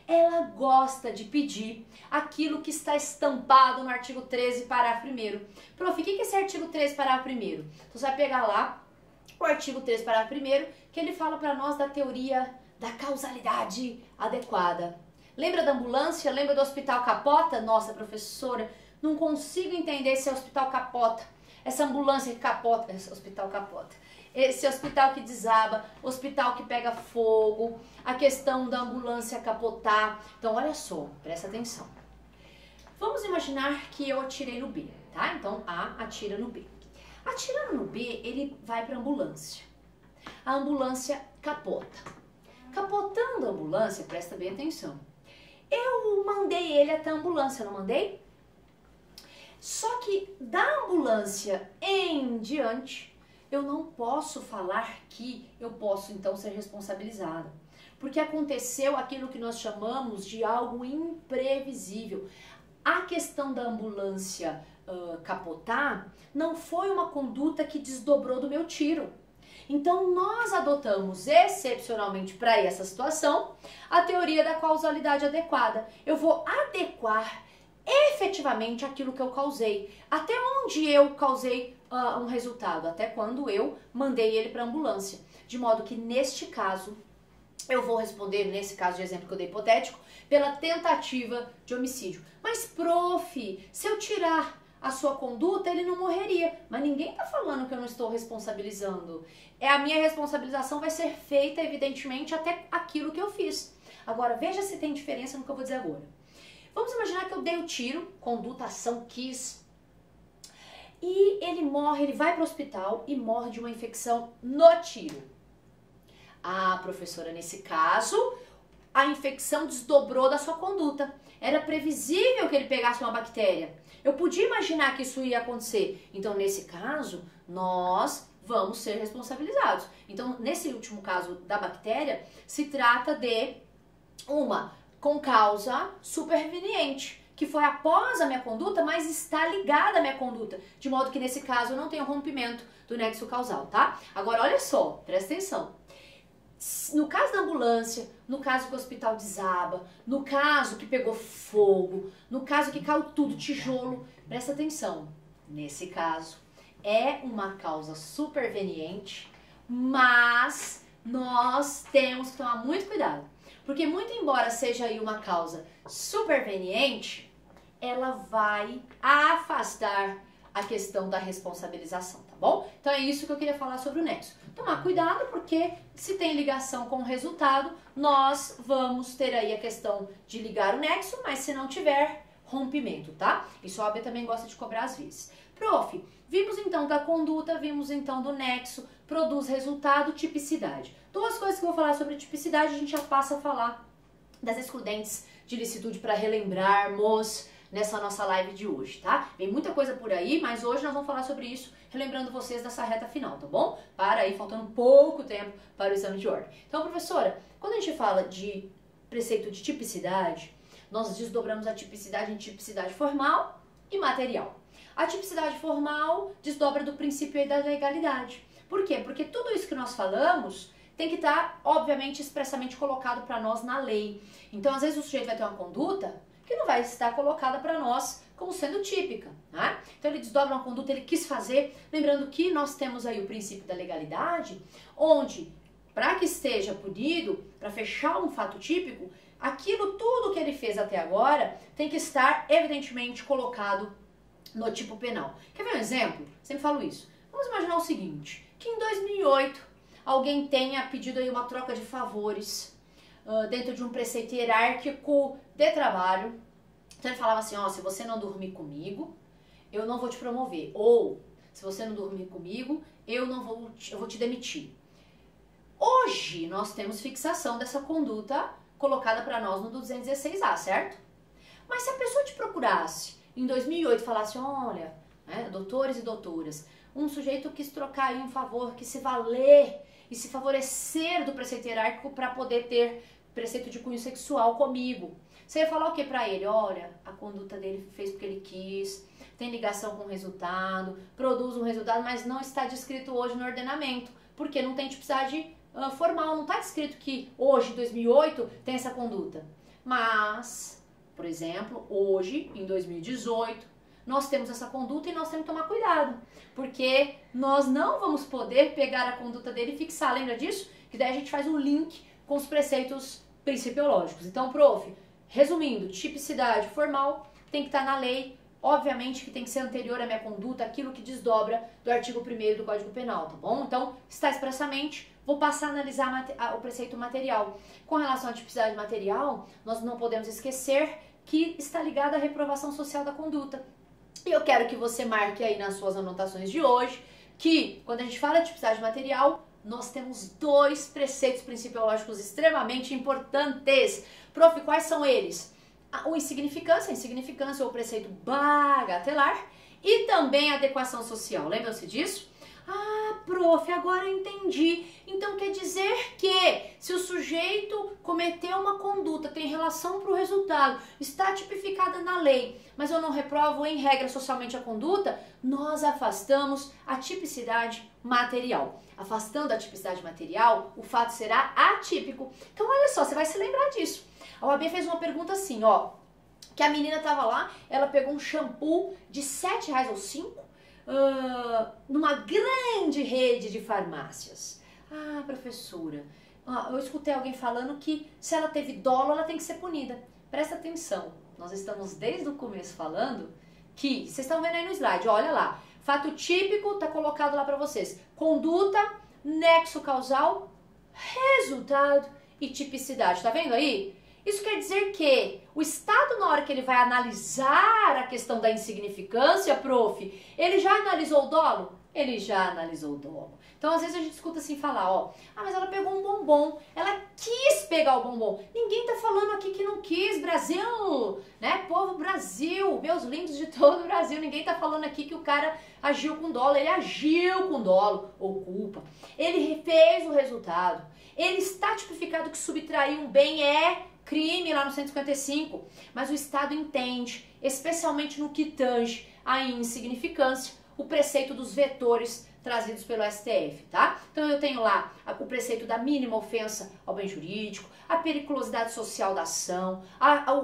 ela gosta de pedir aquilo que está estampado no artigo 13, parágrafo 1º. Prof, o que é esse artigo 13, parágrafo 1º? Então, você vai pegar lá o artigo 13, parágrafo 1º, que ele fala para nós da teoria da causalidade adequada. Lembra da ambulância? Lembra do hospital capota? Nossa, professora, não consigo entender esse hospital capota. Essa ambulância que capota, esse hospital capota. Esse hospital que desaba, hospital que pega fogo, a questão da ambulância capotar. Então, olha só, presta atenção. Vamos imaginar que eu atirei no B, tá? Então, A atira no B. Atirando no B, ele vai para a ambulância. A ambulância capota. Capotando a ambulância, presta bem atenção. Eu mandei ele até a ambulância, não mandei? Só que da ambulância em diante, eu não posso falar que eu posso então ser responsabilizada. Porque aconteceu aquilo que nós chamamos de algo imprevisível. A questão da ambulância capotar não foi uma conduta que desdobrou do meu tiro. Então, nós adotamos excepcionalmente para essa situação a teoria da causalidade adequada. Eu vou adequar efetivamente aquilo que eu causei. Até onde eu causei um resultado? Até quando eu mandei ele para a ambulância. De modo que, neste caso, eu vou responder, nesse caso de exemplo que eu dei hipotético, pela tentativa de homicídio. Mas, prof, se eu tirar a sua conduta, ele não morreria. Mas ninguém está falando que eu não estou responsabilizando. A minha responsabilização vai ser feita, evidentemente, até aquilo que eu fiz. Agora, veja se tem diferença no que eu vou dizer agora. Vamos imaginar que eu dei o tiro, conduta, ação, quis, e ele morre, ele vai para o hospital e morre de uma infecção no tiro. Ah, professora, nesse caso, a infecção desdobrou da sua conduta. Era previsível que ele pegasse uma bactéria. Eu podia imaginar que isso ia acontecer. Então, nesse caso, nós vamos ser responsabilizados. Então, nesse último caso da bactéria, se trata de uma concausa superveniente, que foi após a minha conduta, mas está ligada à minha conduta. De modo que, nesse caso, eu não tenho rompimento do nexo causal, tá? Agora, olha só, presta atenção. No caso da ambulância, no caso que o hospital desaba, no caso que pegou fogo, no caso que caiu tudo, tijolo, presta atenção. Nesse caso, é uma causa superveniente, mas nós temos que tomar muito cuidado. Porque muito embora seja aí uma causa superveniente, ela vai afastar a questão da responsabilização, tá bom? Então é isso que eu queria falar sobre o nexo. Tomar cuidado porque se tem ligação com o resultado, nós vamos ter aí a questão de ligar o nexo, mas se não tiver, rompimento, tá? Isso a OAB também gosta de cobrar às vezes. Prof, vimos então da conduta, vimos então do nexo, produz resultado, tipicidade. Duas coisas que eu vou falar sobre tipicidade, a gente já passa a falar das excludentes de licitude para relembrarmos nessa nossa live de hoje, tá? Vem muita coisa por aí, mas hoje nós vamos falar sobre isso, relembrando vocês dessa reta final, tá bom? Para aí, faltando pouco tempo para o exame de ordem. Então, professora, quando a gente fala de preceito de tipicidade, nós desdobramos a tipicidade em tipicidade formal e material. A tipicidade formal desdobra do princípio aí da legalidade. Por quê? Porque tudo isso que nós falamos tem que estar, obviamente, expressamente colocado para nós na lei. Então, às vezes, o sujeito vai ter uma conduta que não vai estar colocada para nós como sendo típica, né? Então, ele desdobra uma conduta, ele quis fazer, lembrando que nós temos aí o princípio da legalidade, onde, para que esteja punido, para fechar um fato típico, aquilo tudo que ele fez até agora tem que estar, evidentemente, colocado no tipo penal. Quer ver um exemplo? Sempre falo isso. Vamos imaginar o seguinte, que em 2008 alguém tenha pedido aí uma troca de favores dentro de um preceito hierárquico de trabalho. Então ele falava assim, ó, se você não dormir comigo, eu não vou te promover. Ou, se você não dormir comigo, eu vou te demitir. Hoje nós temos fixação dessa conduta colocada para nós no 216A, certo? Mas se a pessoa te procurasse em 2008 e falasse, olha, né, doutores e doutoras, um sujeito quis trocar aí um favor, quis se valer e se favorecer do preceito hierárquico para poder ter preceito de cunho sexual comigo. Você ia falar o que para ele? Olha, a conduta dele fez porque ele quis, tem ligação com o resultado, produz um resultado, mas não está descrito hoje no ordenamento, porque não tem tipicidade formal, não está descrito que hoje, 2008, tem essa conduta. Mas, por exemplo, hoje, em 2018, nós temos essa conduta e nós temos que tomar cuidado, porque nós não vamos poder pegar a conduta dele e fixar, lembra disso? Que daí a gente faz um link com os preceitos principiológicos. Então, prof, resumindo, tipicidade formal tem que estar na lei, obviamente que tem que ser anterior à minha conduta, aquilo que desdobra do artigo 1º do Código Penal, tá bom? Então, está expressamente, vou passar a analisar o preceito material. Com relação à tipicidade material, nós não podemos esquecer que está ligada à reprovação social da conduta. E eu quero que você marque aí nas suas anotações de hoje que, quando a gente fala de tipicidade material, nós temos dois preceitos principiológicos extremamente importantes. Prof, quais são eles? O insignificância ou preceito bagatelar e também a adequação social. Lembram-se disso? Ah, prof, agora eu entendi. Então quer dizer que se o sujeito cometeu uma conduta, tem relação para o resultado, está tipificada na lei, mas eu não reprovo em regra socialmente a conduta, nós afastamos a tipicidade material. Afastando a tipicidade material, o fato será atípico. Então olha só, você vai se lembrar disso. A OAB fez uma pergunta assim, ó, que a menina tava lá, ela pegou um shampoo de R$7 ou 5 numa grande rede de farmácias. Ah, professora, eu escutei alguém falando que se ela teve dolo, ela tem que ser punida. Presta atenção, nós estamos desde o começo falando que, vocês estão vendo aí no slide, olha lá, fato típico tá colocado lá para vocês, conduta, nexo causal, resultado e tipicidade, tá vendo aí? Isso quer dizer que o Estado, na hora que ele vai analisar a questão da insignificância, prof, ele já analisou o dolo? Ele já analisou o dolo. Então, às vezes a gente escuta assim falar, ó, mas ela pegou um bombom, ela quis pegar o bombom. Ninguém tá falando aqui que não quis, Brasil, né? Povo Brasil, meus lindos de todo o Brasil, ninguém tá falando aqui que o cara agiu com dolo, ele agiu com dolo ou culpa. Ele fez o resultado. Ele está tipificado que subtrair um bem é crime lá no 155, mas o Estado entende, especialmente no que tange a insignificância, o preceito dos vetores trazidos pelo STF, tá? Então eu tenho lá o preceito da mínima ofensa ao bem jurídico, a periculosidade social da ação,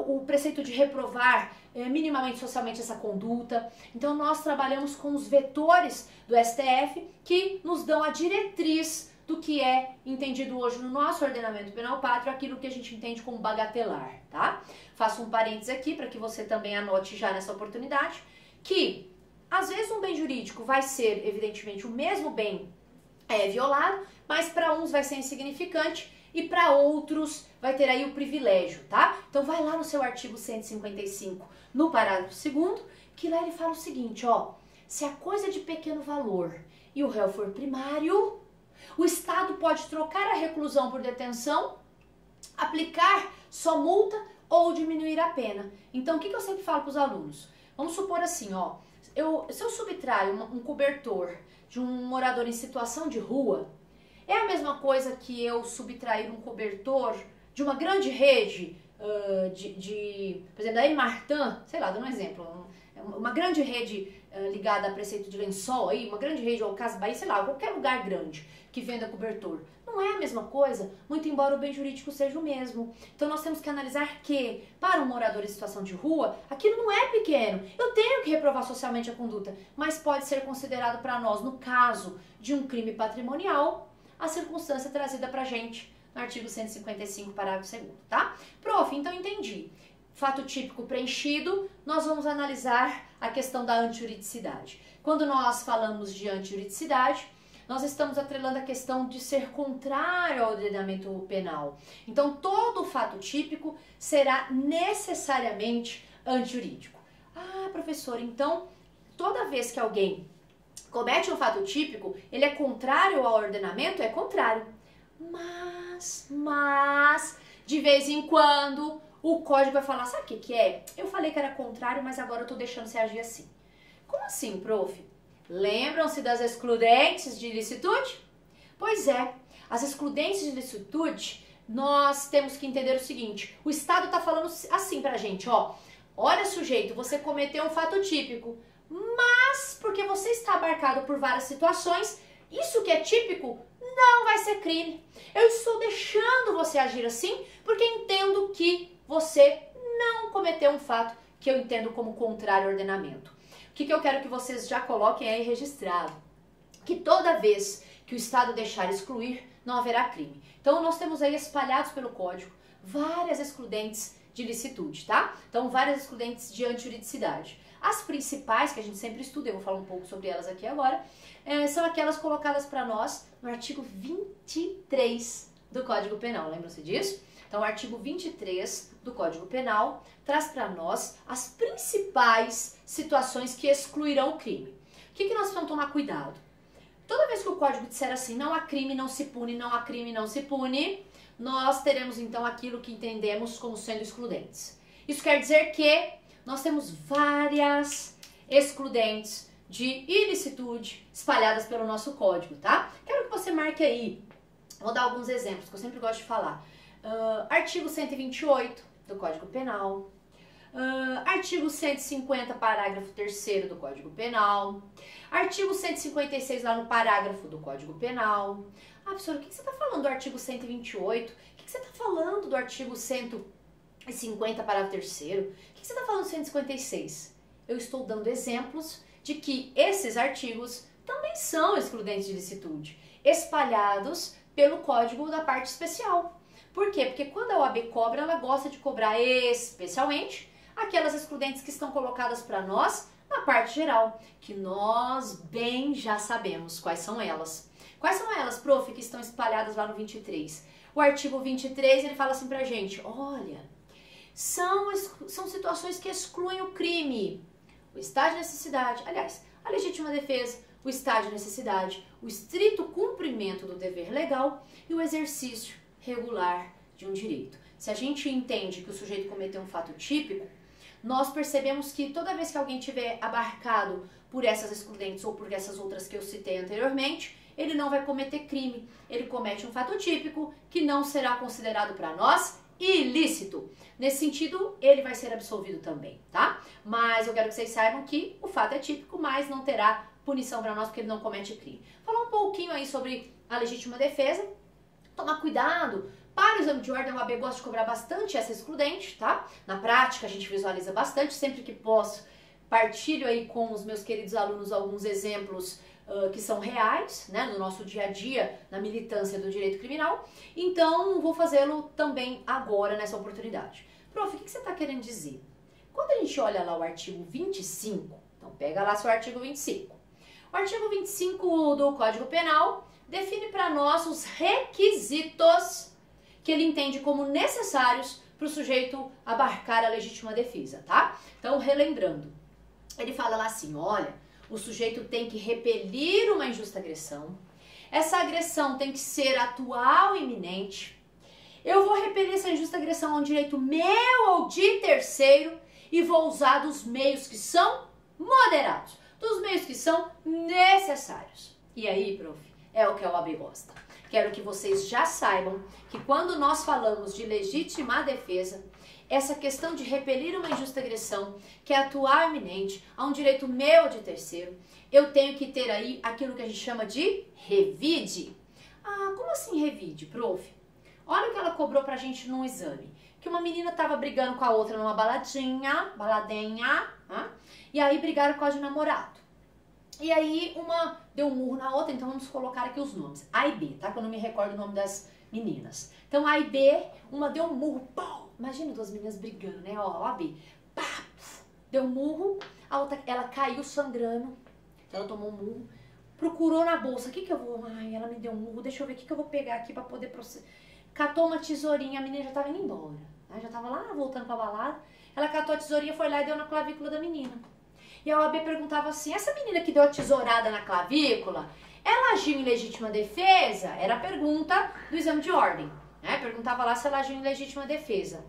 o preceito de reprovar minimamente socialmente essa conduta. Então nós trabalhamos com os vetores do STF que nos dão a diretriz do que é entendido hoje no nosso ordenamento penal pátrio, aquilo que a gente entende como bagatelar, tá? Faço um parênteses aqui para que você também anote já nessa oportunidade, que às vezes um bem jurídico vai ser, evidentemente, o mesmo bem violado, mas para uns vai ser insignificante e para outros vai ter aí o privilégio, tá? Então vai lá no seu artigo 155, no parágrafo 2º, que lá ele fala o seguinte, ó, se a coisa é de pequeno valor e o réu for primário, o Estado pode trocar a reclusão por detenção, aplicar só multa ou diminuir a pena. Então, o que eu sempre falo para os alunos? Vamos supor assim, ó, se eu subtraio um cobertor de um morador em situação de rua, é a mesma coisa que eu subtrair um cobertor de uma grande rede por exemplo, da Martin, sei lá, dando um exemplo, uma grande rede ligada a preceito de lençol, aí, uma grande rede ao Casas Bahia, sei lá, qualquer lugar grande que venda cobertor. Não é a mesma coisa, muito embora o bem jurídico seja o mesmo. Então nós temos que analisar que, para um morador em situação de rua, aquilo não é pequeno. Eu tenho que reprovar socialmente a conduta, mas pode ser considerado para nós, no caso de um crime patrimonial, a circunstância trazida para a gente no artigo 155, parágrafo 2º, tá? Prof, então entendi. Fato típico preenchido, nós vamos analisar a questão da antijuridicidade. Quando nós falamos de antijuridicidade, nós estamos atrelando a questão de ser contrário ao ordenamento penal. Então, todo fato típico será necessariamente antijurídico. Ah, professor, então, toda vez que alguém comete um fato típico, ele é contrário ao ordenamento? É contrário. Mas, de vez em quando, o código vai falar, sabe o que é? Eu falei que era contrário, mas agora eu tô deixando você agir assim. Como assim, prof? Lembram-se das excludentes de ilicitude? Pois é, as excludentes de ilicitude, nós temos que entender o seguinte, o Estado está falando assim pra gente, ó, olha sujeito, você cometeu um fato típico, mas porque você está abarcado por várias situações, isso que é típico não vai ser crime. Eu estou deixando você agir assim porque entendo que você não cometeu um fato que eu entendo como contrário ao ordenamento. O que eu quero que vocês já coloquem aí registrado? Que toda vez que o Estado deixar excluir, não haverá crime. Então, nós temos aí espalhados pelo Código várias excludentes de ilicitude, tá? Então, várias excludentes de antijuridicidade. As principais, que a gente sempre estuda, eu vou falar um pouco sobre elas aqui agora, são aquelas colocadas para nós no artigo 23 do Código Penal. Lembram-se disso? Então, o artigo 23 do Código Penal traz para nós as principais situações que excluirão o crime. O que nós precisamos tomar cuidado? Toda vez que o Código disser assim, não há crime, não se pune, não há crime, não se pune, nós teremos então aquilo que entendemos como sendo excludentes. Isso quer dizer que nós temos várias excludentes de ilicitude espalhadas pelo nosso Código, tá? Quero que você marque aí, vou dar alguns exemplos que eu sempre gosto de falar. Artigo 128 do Código Penal, artigo 150, parágrafo 3º do Código Penal, artigo 156 lá no parágrafo do Código Penal. Ah, professora, o que você está falando do artigo 128? O que você está falando do artigo 150, parágrafo 3º? O que você está falando do 156? Eu estou dando exemplos de que esses artigos também são excludentes de ilicitude, espalhados pelo Código da parte especial. Por quê? Porque quando a OAB cobra, ela gosta de cobrar especialmente aquelas excludentes que estão colocadas para nós na parte geral, que nós bem já sabemos quais são elas. Quais são elas, prof, que estão espalhadas lá no 23? O artigo 23, ele fala assim pra gente, olha, são situações que excluem o crime, o estado de necessidade, aliás, a legítima defesa, o estado de necessidade, o estrito cumprimento do dever legal e o exercício regular de um direito. Se a gente entende que o sujeito cometeu um fato típico, nós percebemos que toda vez que alguém tiver abarcado por essas excludentes ou por essas outras que eu citei anteriormente, ele não vai cometer crime. Ele comete um fato típico que não será considerado para nós ilícito. Nesse sentido, ele vai ser absolvido também, tá? Mas eu quero que vocês saibam que o fato é típico, mas não terá punição para nós porque ele não comete crime. Falar um pouquinho aí sobre a legítima defesa. Tomar cuidado, para o exame de ordem, o OAB gosta de cobrar bastante essa excludente, tá? Na prática, a gente visualiza bastante, sempre que posso, partilho aí com os meus queridos alunos alguns exemplos que são reais, né, no nosso dia a dia, na militância do direito criminal, então vou fazê-lo também agora, nessa oportunidade. Prof, o que você está querendo dizer? Quando a gente olha lá o artigo 25, então pega lá seu artigo 25. O artigo 25 do Código Penal define para nós os requisitos que ele entende como necessários para o sujeito abarcar a legítima defesa, tá? Então, relembrando, ele fala lá assim, olha, o sujeito tem que repelir uma injusta agressão, essa agressão tem que ser atual e iminente, eu vou repelir essa injusta agressão a um direito meu ou de terceiro e vou usar dos meios que são moderados, dos meios que são necessários. E aí, prof, é o que a OAB gosta. Quero que vocês já saibam que quando nós falamos de legítima defesa, essa questão de repelir uma injusta agressão, que é atuar iminente a um direito meu de terceiro, eu tenho que ter aí aquilo que a gente chama de revide. Ah, como assim revide, prof? Olha o que ela cobrou pra gente num exame. Que uma menina tava brigando com a outra numa baladinha, e aí brigaram por causa de namorado. E aí uma deu um murro na outra, então vamos colocar aqui os nomes. A e B, tá? Que eu não me recordo o nome das meninas. Então A e B, uma deu um murro, pau! Imagina duas meninas brigando, né? Ó, a B, pá! Deu um murro, a outra, ela caiu sangrando, ela tomou um murro, procurou na bolsa, o que que eu vou... Ai, ela me deu um murro, deixa eu ver o que que eu vou pegar aqui pra poder processar. Catou uma tesourinha, a menina já tava indo embora, né? Já tava lá voltando pra balada. Ela catou a tesourinha, foi lá e deu na clavícula da menina. E a OAB perguntava assim, essa menina que deu a tesourada na clavícula, ela agiu em legítima defesa? Era a pergunta do exame de ordem, né? Perguntava lá se ela agiu em legítima defesa.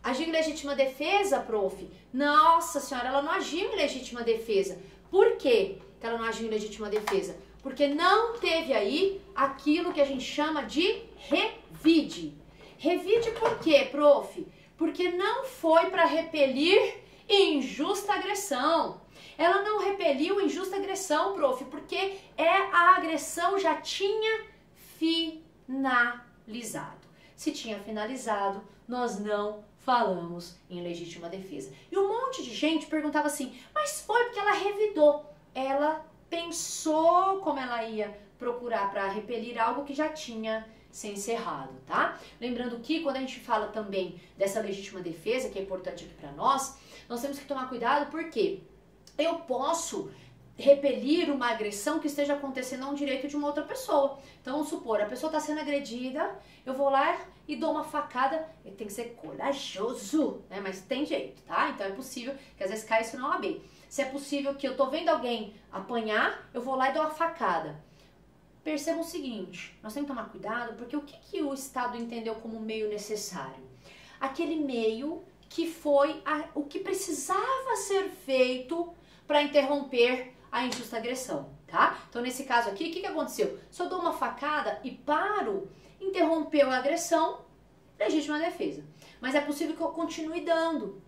Agiu em legítima defesa, prof? Nossa senhora, ela não agiu em legítima defesa. Por quê que ela não agiu em legítima defesa? Porque não teve aí aquilo que a gente chama de revide. Revide por quê, prof? Porque não foi para repelir injusta agressão. Ela não repeliu injusta agressão, prof, porque a agressão já tinha finalizado. Se tinha finalizado, nós não falamos em legítima defesa. E um monte de gente perguntava assim, mas foi porque ela revidou. Ela pensou como ela ia procurar para repelir algo que já tinha se encerrado, tá? Lembrando que quando a gente fala também dessa legítima defesa, que é importante aqui para nós temos que tomar cuidado porque eu posso repelir uma agressão que esteja acontecendo a um direito de uma outra pessoa. Então, vamos supor, a pessoa está sendo agredida, eu vou lá e dou uma facada, tem que ser corajoso, né? Mas tem jeito, tá? Então é possível que às vezes caia isso na OAB. Se é possível que eu tô vendo alguém apanhar, eu vou lá e dou uma facada. Percebam o seguinte, nós temos que tomar cuidado, porque o que o Estado entendeu como meio necessário? Aquele meio que foi o que precisava ser feito para interromper a injusta agressão, tá? Então, nesse caso aqui, o que aconteceu? Se eu dou uma facada e paro, interrompeu a agressão, legítima defesa. Mas é possível que eu continue dando.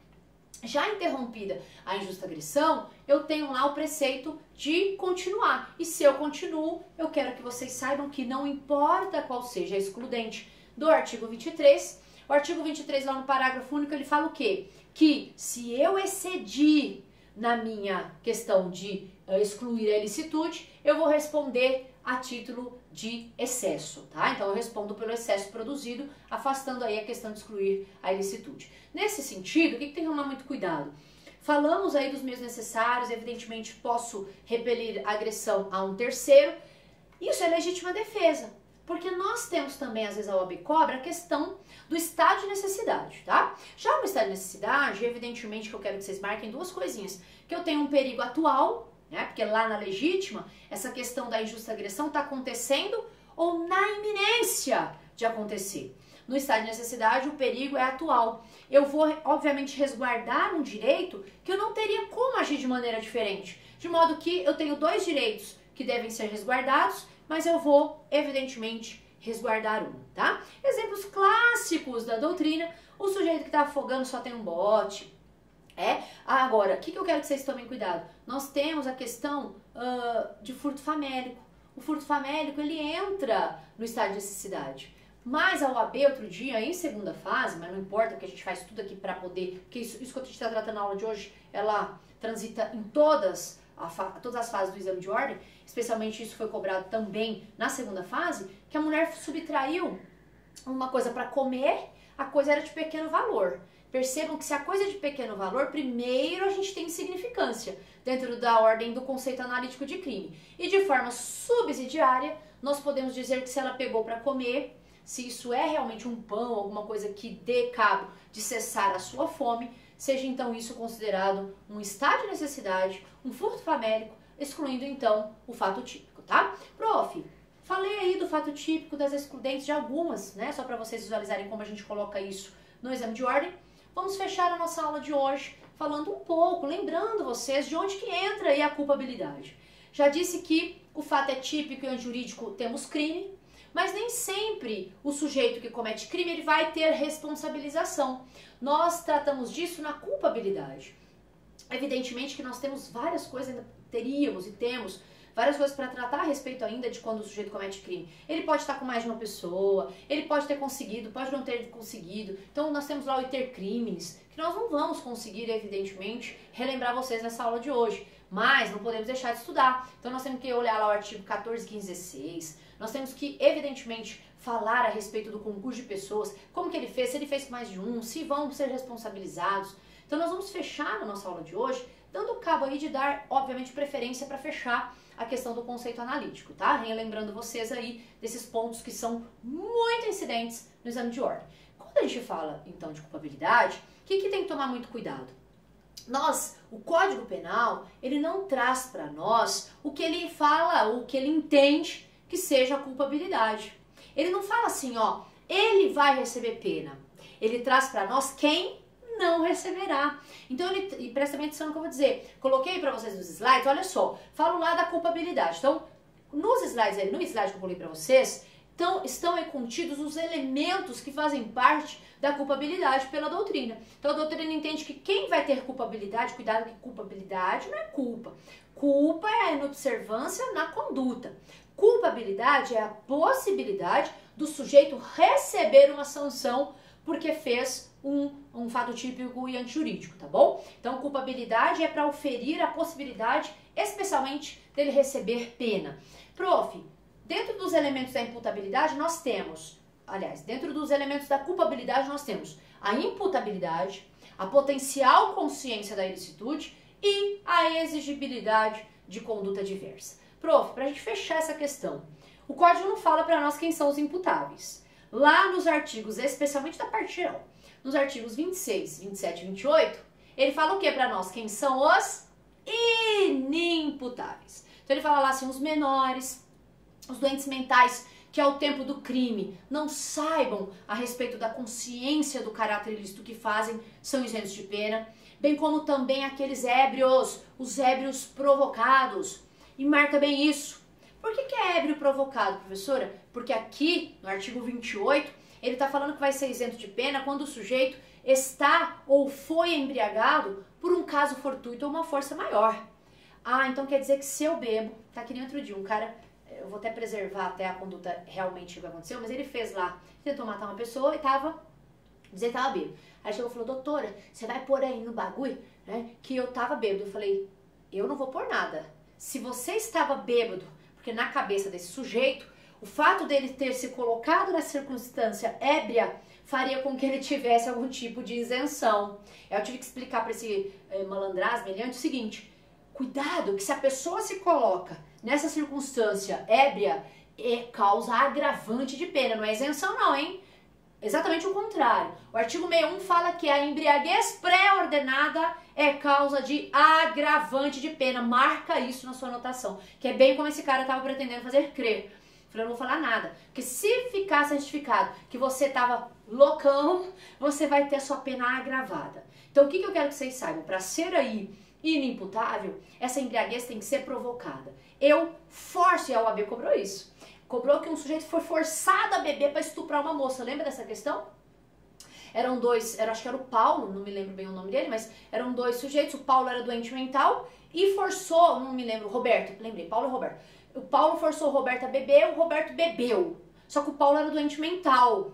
Já interrompida a injusta agressão, eu tenho lá o preceito de continuar. E se eu continuo, eu quero que vocês saibam que não importa qual seja a excludente do artigo 23, o artigo 23 lá no parágrafo único, ele fala o quê? Que se eu excedi na minha questão de excluir a ilicitude, eu vou responder a título de excesso, tá? Então eu respondo pelo excesso produzido, afastando aí a questão de excluir a ilicitude. Nesse sentido, o que tem que tomar muito cuidado? Falamos aí dos meios necessários, evidentemente posso repelir a agressão a um terceiro, isso é legítima defesa, porque nós temos também, às vezes a OAB cobra, a questão do estado de necessidade, tá? Já no estado de necessidade, evidentemente que eu quero que vocês marquem duas coisinhas, que eu tenho um perigo atual, né? Porque lá na legítima, essa questão da injusta agressão está acontecendo ou na iminência de acontecer. No estado de necessidade, o perigo é atual. Eu vou, obviamente, resguardar um direito que eu não teria como agir de maneira diferente. De modo que eu tenho dois direitos que devem ser resguardados, mas eu vou, evidentemente, resguardar um, tá? Exemplos clássicos da doutrina, o sujeito que está afogando só tem um bote. Agora, o que eu quero que vocês tomem cuidado? Nós temos a questão de furto famélico. O furto famélico, ele entra no estado de necessidade. Mas a OAB, outro dia, em segunda fase, mas não importa, porque a gente faz tudo aqui para poder, porque isso que a gente está tratando na aula de hoje, ela transita em todas as fases do exame de ordem, especialmente isso foi cobrado também na segunda fase, que a mulher subtraiu uma coisa para comer, a coisa era de pequeno valor. Percebam que se a coisa é de pequeno valor, primeiro a gente tem significância dentro da ordem do conceito analítico de crime. E de forma subsidiária, nós podemos dizer que se ela pegou para comer, se isso é realmente um pão, alguma coisa que dê cabo de cessar a sua fome, seja então isso considerado um estado de necessidade, um furto famélico, excluindo então o fato típico, tá? Prof, falei aí do fato típico, das excludentes, de algumas, né? Só para vocês visualizarem como a gente coloca isso no exame de ordem. Vamos fechar a nossa aula de hoje falando um pouco, lembrando vocês de onde que entra aí a culpabilidade. Já disse que o fato é típico e jurídico temos crime, Mas nem sempre o sujeito que comete crime ele vai ter responsabilização. Nós tratamos disso na culpabilidade. Evidentemente que nós temos várias coisas, ainda teríamos e temos várias coisas para tratar a respeito ainda de quando o sujeito comete crime. Ele pode estar com mais de uma pessoa, ele pode ter conseguido, pode não ter conseguido. Então nós temos lá o iter crimes, que nós não vamos conseguir, evidentemente, relembrar vocês nessa aula de hoje. Mas não podemos deixar de estudar. Então nós temos que olhar lá o artigo 14, 15, 16. Nós temos que, evidentemente, falar a respeito do concurso de pessoas, como que ele fez, se ele fez com mais de um, se vão ser responsabilizados. Então nós vamos fechar a nossa aula de hoje, dando cabo aí de dar, obviamente, preferência para fechar a questão do conceito analítico, tá? Relembrando vocês aí desses pontos que são muito incidentes no exame de ordem. Quando a gente fala, então, de culpabilidade, o que tem que tomar muito cuidado? O Código Penal, ele não traz para nós o que ele fala, o que ele entende que seja a culpabilidade. Ele não fala assim, ó, ele vai receber pena. Ele traz para nós quem não receberá. Então, e presta atenção no que eu vou dizer. Coloquei para vocês nos slides, olha só, falo lá da culpabilidade. Então, nos slides, no slide que eu coloquei para vocês, estão aí contidos os elementos que fazem parte da culpabilidade pela doutrina. Então a doutrina entende que quem vai ter culpabilidade, cuidado que culpabilidade não é culpa. Culpa é a inobservância na conduta. Culpabilidade é a possibilidade do sujeito receber uma sanção porque fez um fato típico e antijurídico, tá bom? Então culpabilidade é para oferir a possibilidade, especialmente, dele receber pena. Prof, dentro dos elementos da imputabilidade nós temos, dentro dos elementos da culpabilidade nós temos a imputabilidade, a potencial consciência da ilicitude e a exigibilidade de conduta diversa. Prof, para a gente fechar essa questão, o Código não fala para nós quem são os imputáveis. Lá nos artigos, especialmente da parte geral, nos artigos 26, 27 e 28, ele fala o que para nós? Quem são os inimputáveis. Então ele fala lá assim, os menores, os doentes mentais que ao tempo do crime não saibam a respeito da consciência do caráter ilícito que fazem, são isentos de pena, bem como também aqueles ébrios, os ébrios provocados. E marca bem isso. Por que é ébrio provocado, professora? Porque aqui, no artigo 28, ele está falando que vai ser isento de pena quando o sujeito está ou foi embriagado por um caso fortuito ou uma força maior. Ah, então quer dizer que se eu bebo, tá que nem outro dia, um cara, eu vou até preservar até a conduta realmente que aconteceu, mas ele fez lá, tentou matar uma pessoa e dizia que tava bêbado. Aí chegou e falou, doutora, você vai pôr aí no bagulho, né, que eu tava bêbado. Eu falei, eu não vou pôr nada. Se você estava bêbado, porque na cabeça desse sujeito, o fato dele ter se colocado nessa circunstância ébria faria com que ele tivesse algum tipo de isenção. Eu tive que explicar para esse malandraz meliante o seguinte, cuidado que se a pessoa se coloca nessa circunstância ébria, é causa agravante de pena, não é isenção não, hein? Exatamente o contrário. O artigo 61 fala que a embriaguez pré-ordenada é causa de agravante de pena. Marca isso na sua anotação, que é bem como esse cara estava pretendendo fazer crer. Eu falei, eu não vou falar nada, porque se ficar certificado que você estava loucão, você vai ter a sua pena agravada. Então o que eu quero que vocês saibam? Para ser aí inimputável, essa embriaguez tem que ser provocada. Eu forço, e a OAB cobrou isso. Cobrou que um sujeito foi forçado a beber para estuprar uma moça. Lembra dessa questão? Eram dois, acho que era o Paulo, não me lembro bem o nome dele, mas eram dois sujeitos. O Paulo era doente mental e forçou, não me lembro, Roberto, lembrei, Paulo e Roberto. O Paulo forçou o Roberto a beber, o Roberto bebeu. Só que o Paulo era doente mental.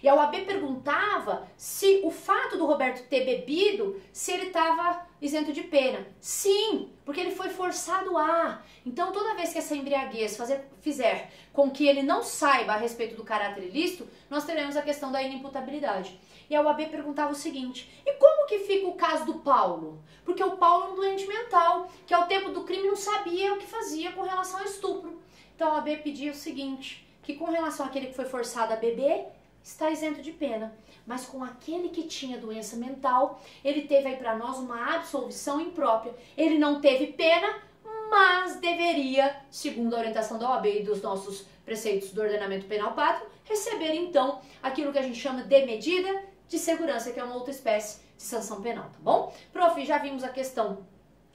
E a OAB perguntava se o fato do Roberto ter bebido, se ele estava isento de pena. Sim, porque ele foi forçado a. Então, toda vez que essa embriaguez fizer com que ele não saiba a respeito do caráter ilícito, nós teremos a questão da inimputabilidade. E a OAB perguntava o seguinte, e como que fica o caso do Paulo? Porque o Paulo é um doente mental, que ao tempo do crime não sabia o que fazia com relação ao estupro. Então, a OAB pedia o seguinte, que com relação àquele que foi forçado a beber, está isento de pena, mas com aquele que tinha doença mental, ele teve aí para nós uma absolvição imprópria. Ele não teve pena, mas deveria, segundo a orientação da OAB e dos nossos preceitos do ordenamento penal pátrio, receber então aquilo que a gente chama de medida de segurança, que é uma outra espécie de sanção penal, tá bom? Prof, já vimos a questão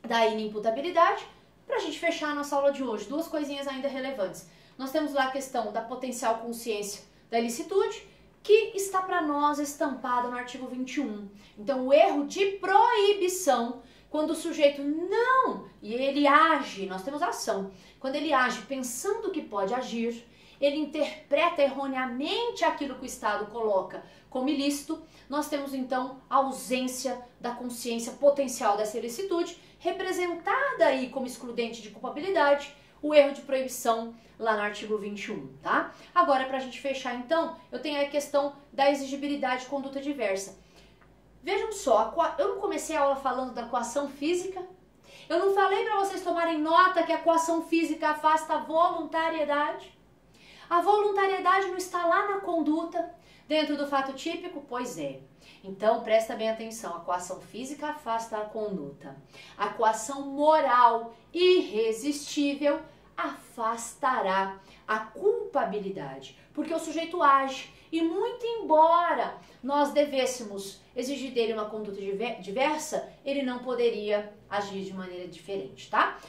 da inimputabilidade. Para a gente fechar a nossa aula de hoje, duas coisinhas ainda relevantes. Nós temos lá a questão da potencial consciência da ilicitude, que está para nós estampada no artigo 21. Então, o erro de proibição, quando o sujeito não, e ele age, nós temos ação, quando ele age pensando que pode agir, ele interpreta erroneamente aquilo que o Estado coloca como ilícito, nós temos então a ausência da consciência potencial dessa ilicitude, representada aí como excludente de culpabilidade, o erro de proibição lá no artigo 21, tá? Agora, pra gente fechar então, eu tenho a questão da exigibilidade de conduta diversa. Vejam só, eu não comecei a aula falando da coação física? Eu não falei para vocês tomarem nota que a coação física afasta a voluntariedade? A voluntariedade não está lá na conduta, dentro do fato típico? Pois é. Então, presta bem atenção, a coação física afasta a conduta. A coação moral irresistível afastará a culpabilidade, porque o sujeito age. E muito embora nós devêssemos exigir dele uma conduta diversa, ele não poderia agir de maneira diferente, tá?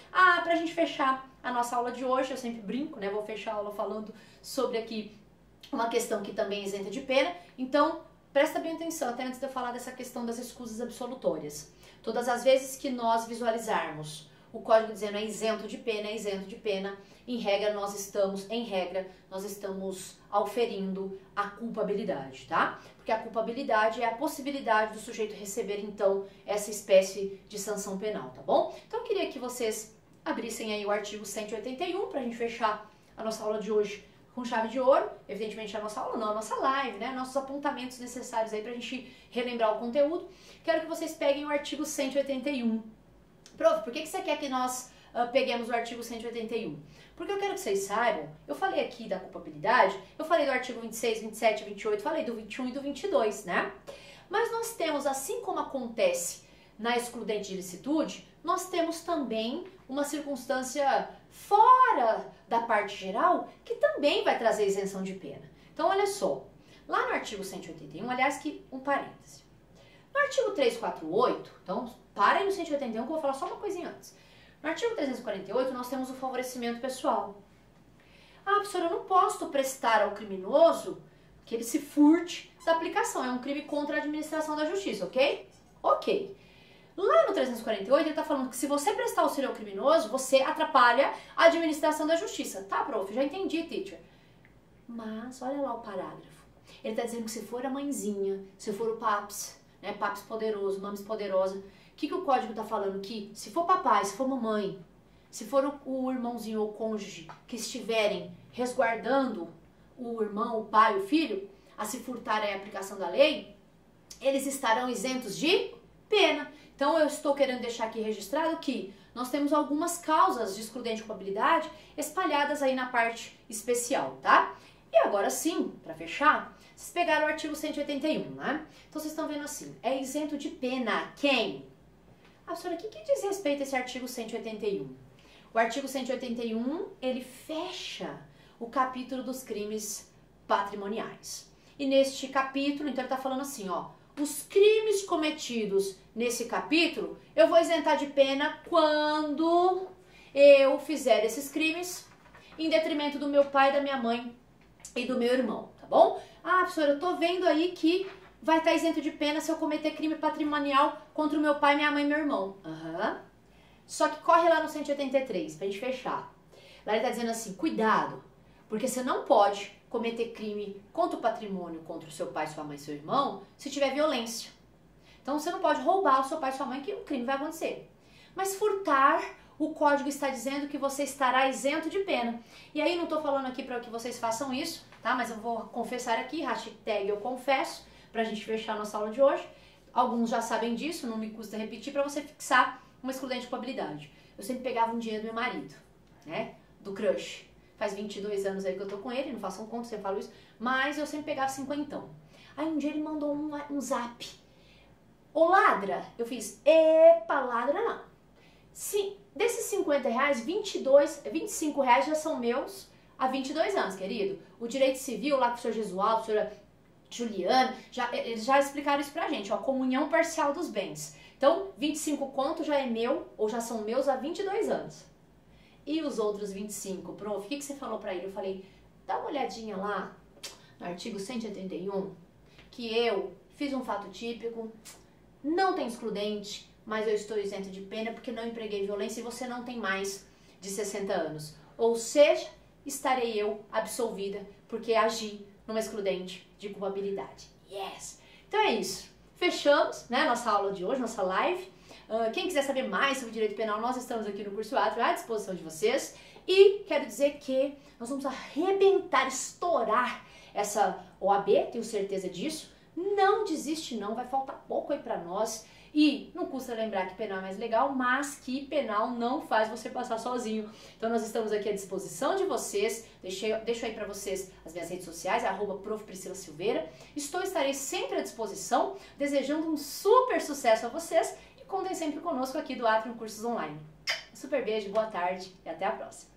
Pra gente fechar a nossa aula de hoje, eu sempre brinco, né? Vou fechar a aula falando sobre aqui uma questão que também é isenta de pena. Então, presta bem atenção, até antes de eu falar dessa questão das escusas absolutórias. Todas as vezes que nós visualizarmos o código dizendo é isento de pena, em regra nós estamos auferindo a culpabilidade, tá? Porque a culpabilidade é a possibilidade do sujeito receber, então, essa espécie de sanção penal, tá bom? Então, eu queria que vocês abrissem aí o artigo 181 pra gente fechar a nossa aula de hoje com chave de ouro. Evidentemente, a nossa aula não, a nossa live, né? Nossos apontamentos necessários aí pra gente relembrar o conteúdo. Quero que vocês peguem o artigo 181. Prof, por que você quer que nós peguemos o artigo 181? Porque eu quero que vocês saibam, eu falei aqui da culpabilidade, eu falei do artigo 26, 27, 28, falei do 21 e do 22, né? Mas nós temos, assim como acontece na excludente de ilicitude, nós temos também uma circunstância fora da parte geral que também vai trazer isenção de pena. Então, olha só, lá no artigo 181, aliás, que um parêntese. No artigo 348, então, parem no 181 que eu vou falar só uma coisinha antes. No artigo 348, nós temos o favorecimento pessoal. Professora, eu não posso prestar ao criminoso que ele se furte da aplicação. É um crime contra a administração da justiça, ok? Ok. Lá no 348, ele está falando que se você prestar auxílio ao criminoso, você atrapalha a administração da justiça. Tá, prof? Já entendi, teacher. Mas, olha lá o parágrafo. Ele está dizendo que se for a mãezinha, se for o paps, né, paps poderoso, mames poderosa, o que o código está falando? Que se for papai, se for mamãe, se for o irmãozinho ou o cônjuge que estiverem resguardando o irmão, o pai, o filho, a se furtarem a aplicação da lei, eles estarão isentos de pena. Então, eu estou querendo deixar aqui registrado que nós temos algumas causas de excludente de culpabilidade espalhadas aí na parte especial, tá? E agora sim, para fechar, vocês pegaram o artigo 181, né? Então, vocês estão vendo assim, é isento de pena quem? Professora, o que diz respeito a esse artigo 181? O artigo 181, ele fecha o capítulo dos crimes patrimoniais. E neste capítulo, então, ele está falando assim, ó, os crimes cometidos nesse capítulo, eu vou isentar de pena quando eu fizer esses crimes em detrimento do meu pai, da minha mãe e do meu irmão, tá bom? Professora, eu tô vendo aí que vai estar isento de pena se eu cometer crime patrimonial contra o meu pai, minha mãe e meu irmão. Só que corre lá no 183, pra gente fechar. Lá ele tá dizendo assim, cuidado, porque você não pode cometer crime contra o patrimônio, contra o seu pai, sua mãe e seu irmão, se tiver violência. Então você não pode roubar o seu pai e sua mãe, que o crime vai acontecer. Mas furtar, o código está dizendo que você estará isento de pena. E aí não tô falando aqui para que vocês façam isso, tá? Mas eu vou confessar aqui, hashtag eu confesso, pra gente fechar a nossa aula de hoje. Alguns já sabem disso, não me custa repetir, para você fixar uma excludente de culpabilidade. Eu sempre pegava um dinheiro do meu marido, né? Do crush. Faz 22 anos aí que eu tô com ele, não façam conta, sempre falo isso, mas eu sempre pegava 50. Aí um dia ele mandou um zap. Ô ladra, eu fiz, epa, ladra não. Sim, desses 50 reais, 25 reais já são meus há 22 anos, querido. O direito civil lá com o senhor Jesualdo, a senhora Juliana, eles já explicaram isso pra gente, ó, comunhão parcial dos bens. Então, 25 conto já é meu, ou já são meus há 22 anos. E os outros 25, prof, o que você falou para ele? Eu falei, dá uma olhadinha lá no artigo 181, que eu fiz um fato típico, não tem excludente, mas eu estou isento de pena porque não empreguei violência e você não tem mais de 60 anos. Ou seja, estarei eu absolvida porque agi numa excludente de culpabilidade. Yes! Então é isso. Fechamos, né, nossa aula de hoje, nossa live. Quem quiser saber mais sobre direito penal, nós estamos aqui no curso Atrio à disposição de vocês. E quero dizer que nós vamos arrebentar, estourar essa OAB, tenho certeza disso. Não desiste não, vai faltar pouco aí pra nós. E não custa lembrar que penal é mais legal, mas que penal não faz você passar sozinho. Então nós estamos aqui à disposição de vocês. Deixo aí pra vocês as minhas redes sociais, @prof. Priscila Silveira. Estarei sempre à disposição, desejando um super sucesso a vocês. Contem sempre conosco aqui do Atrio Cursos Online. Um super beijo, boa tarde e até a próxima.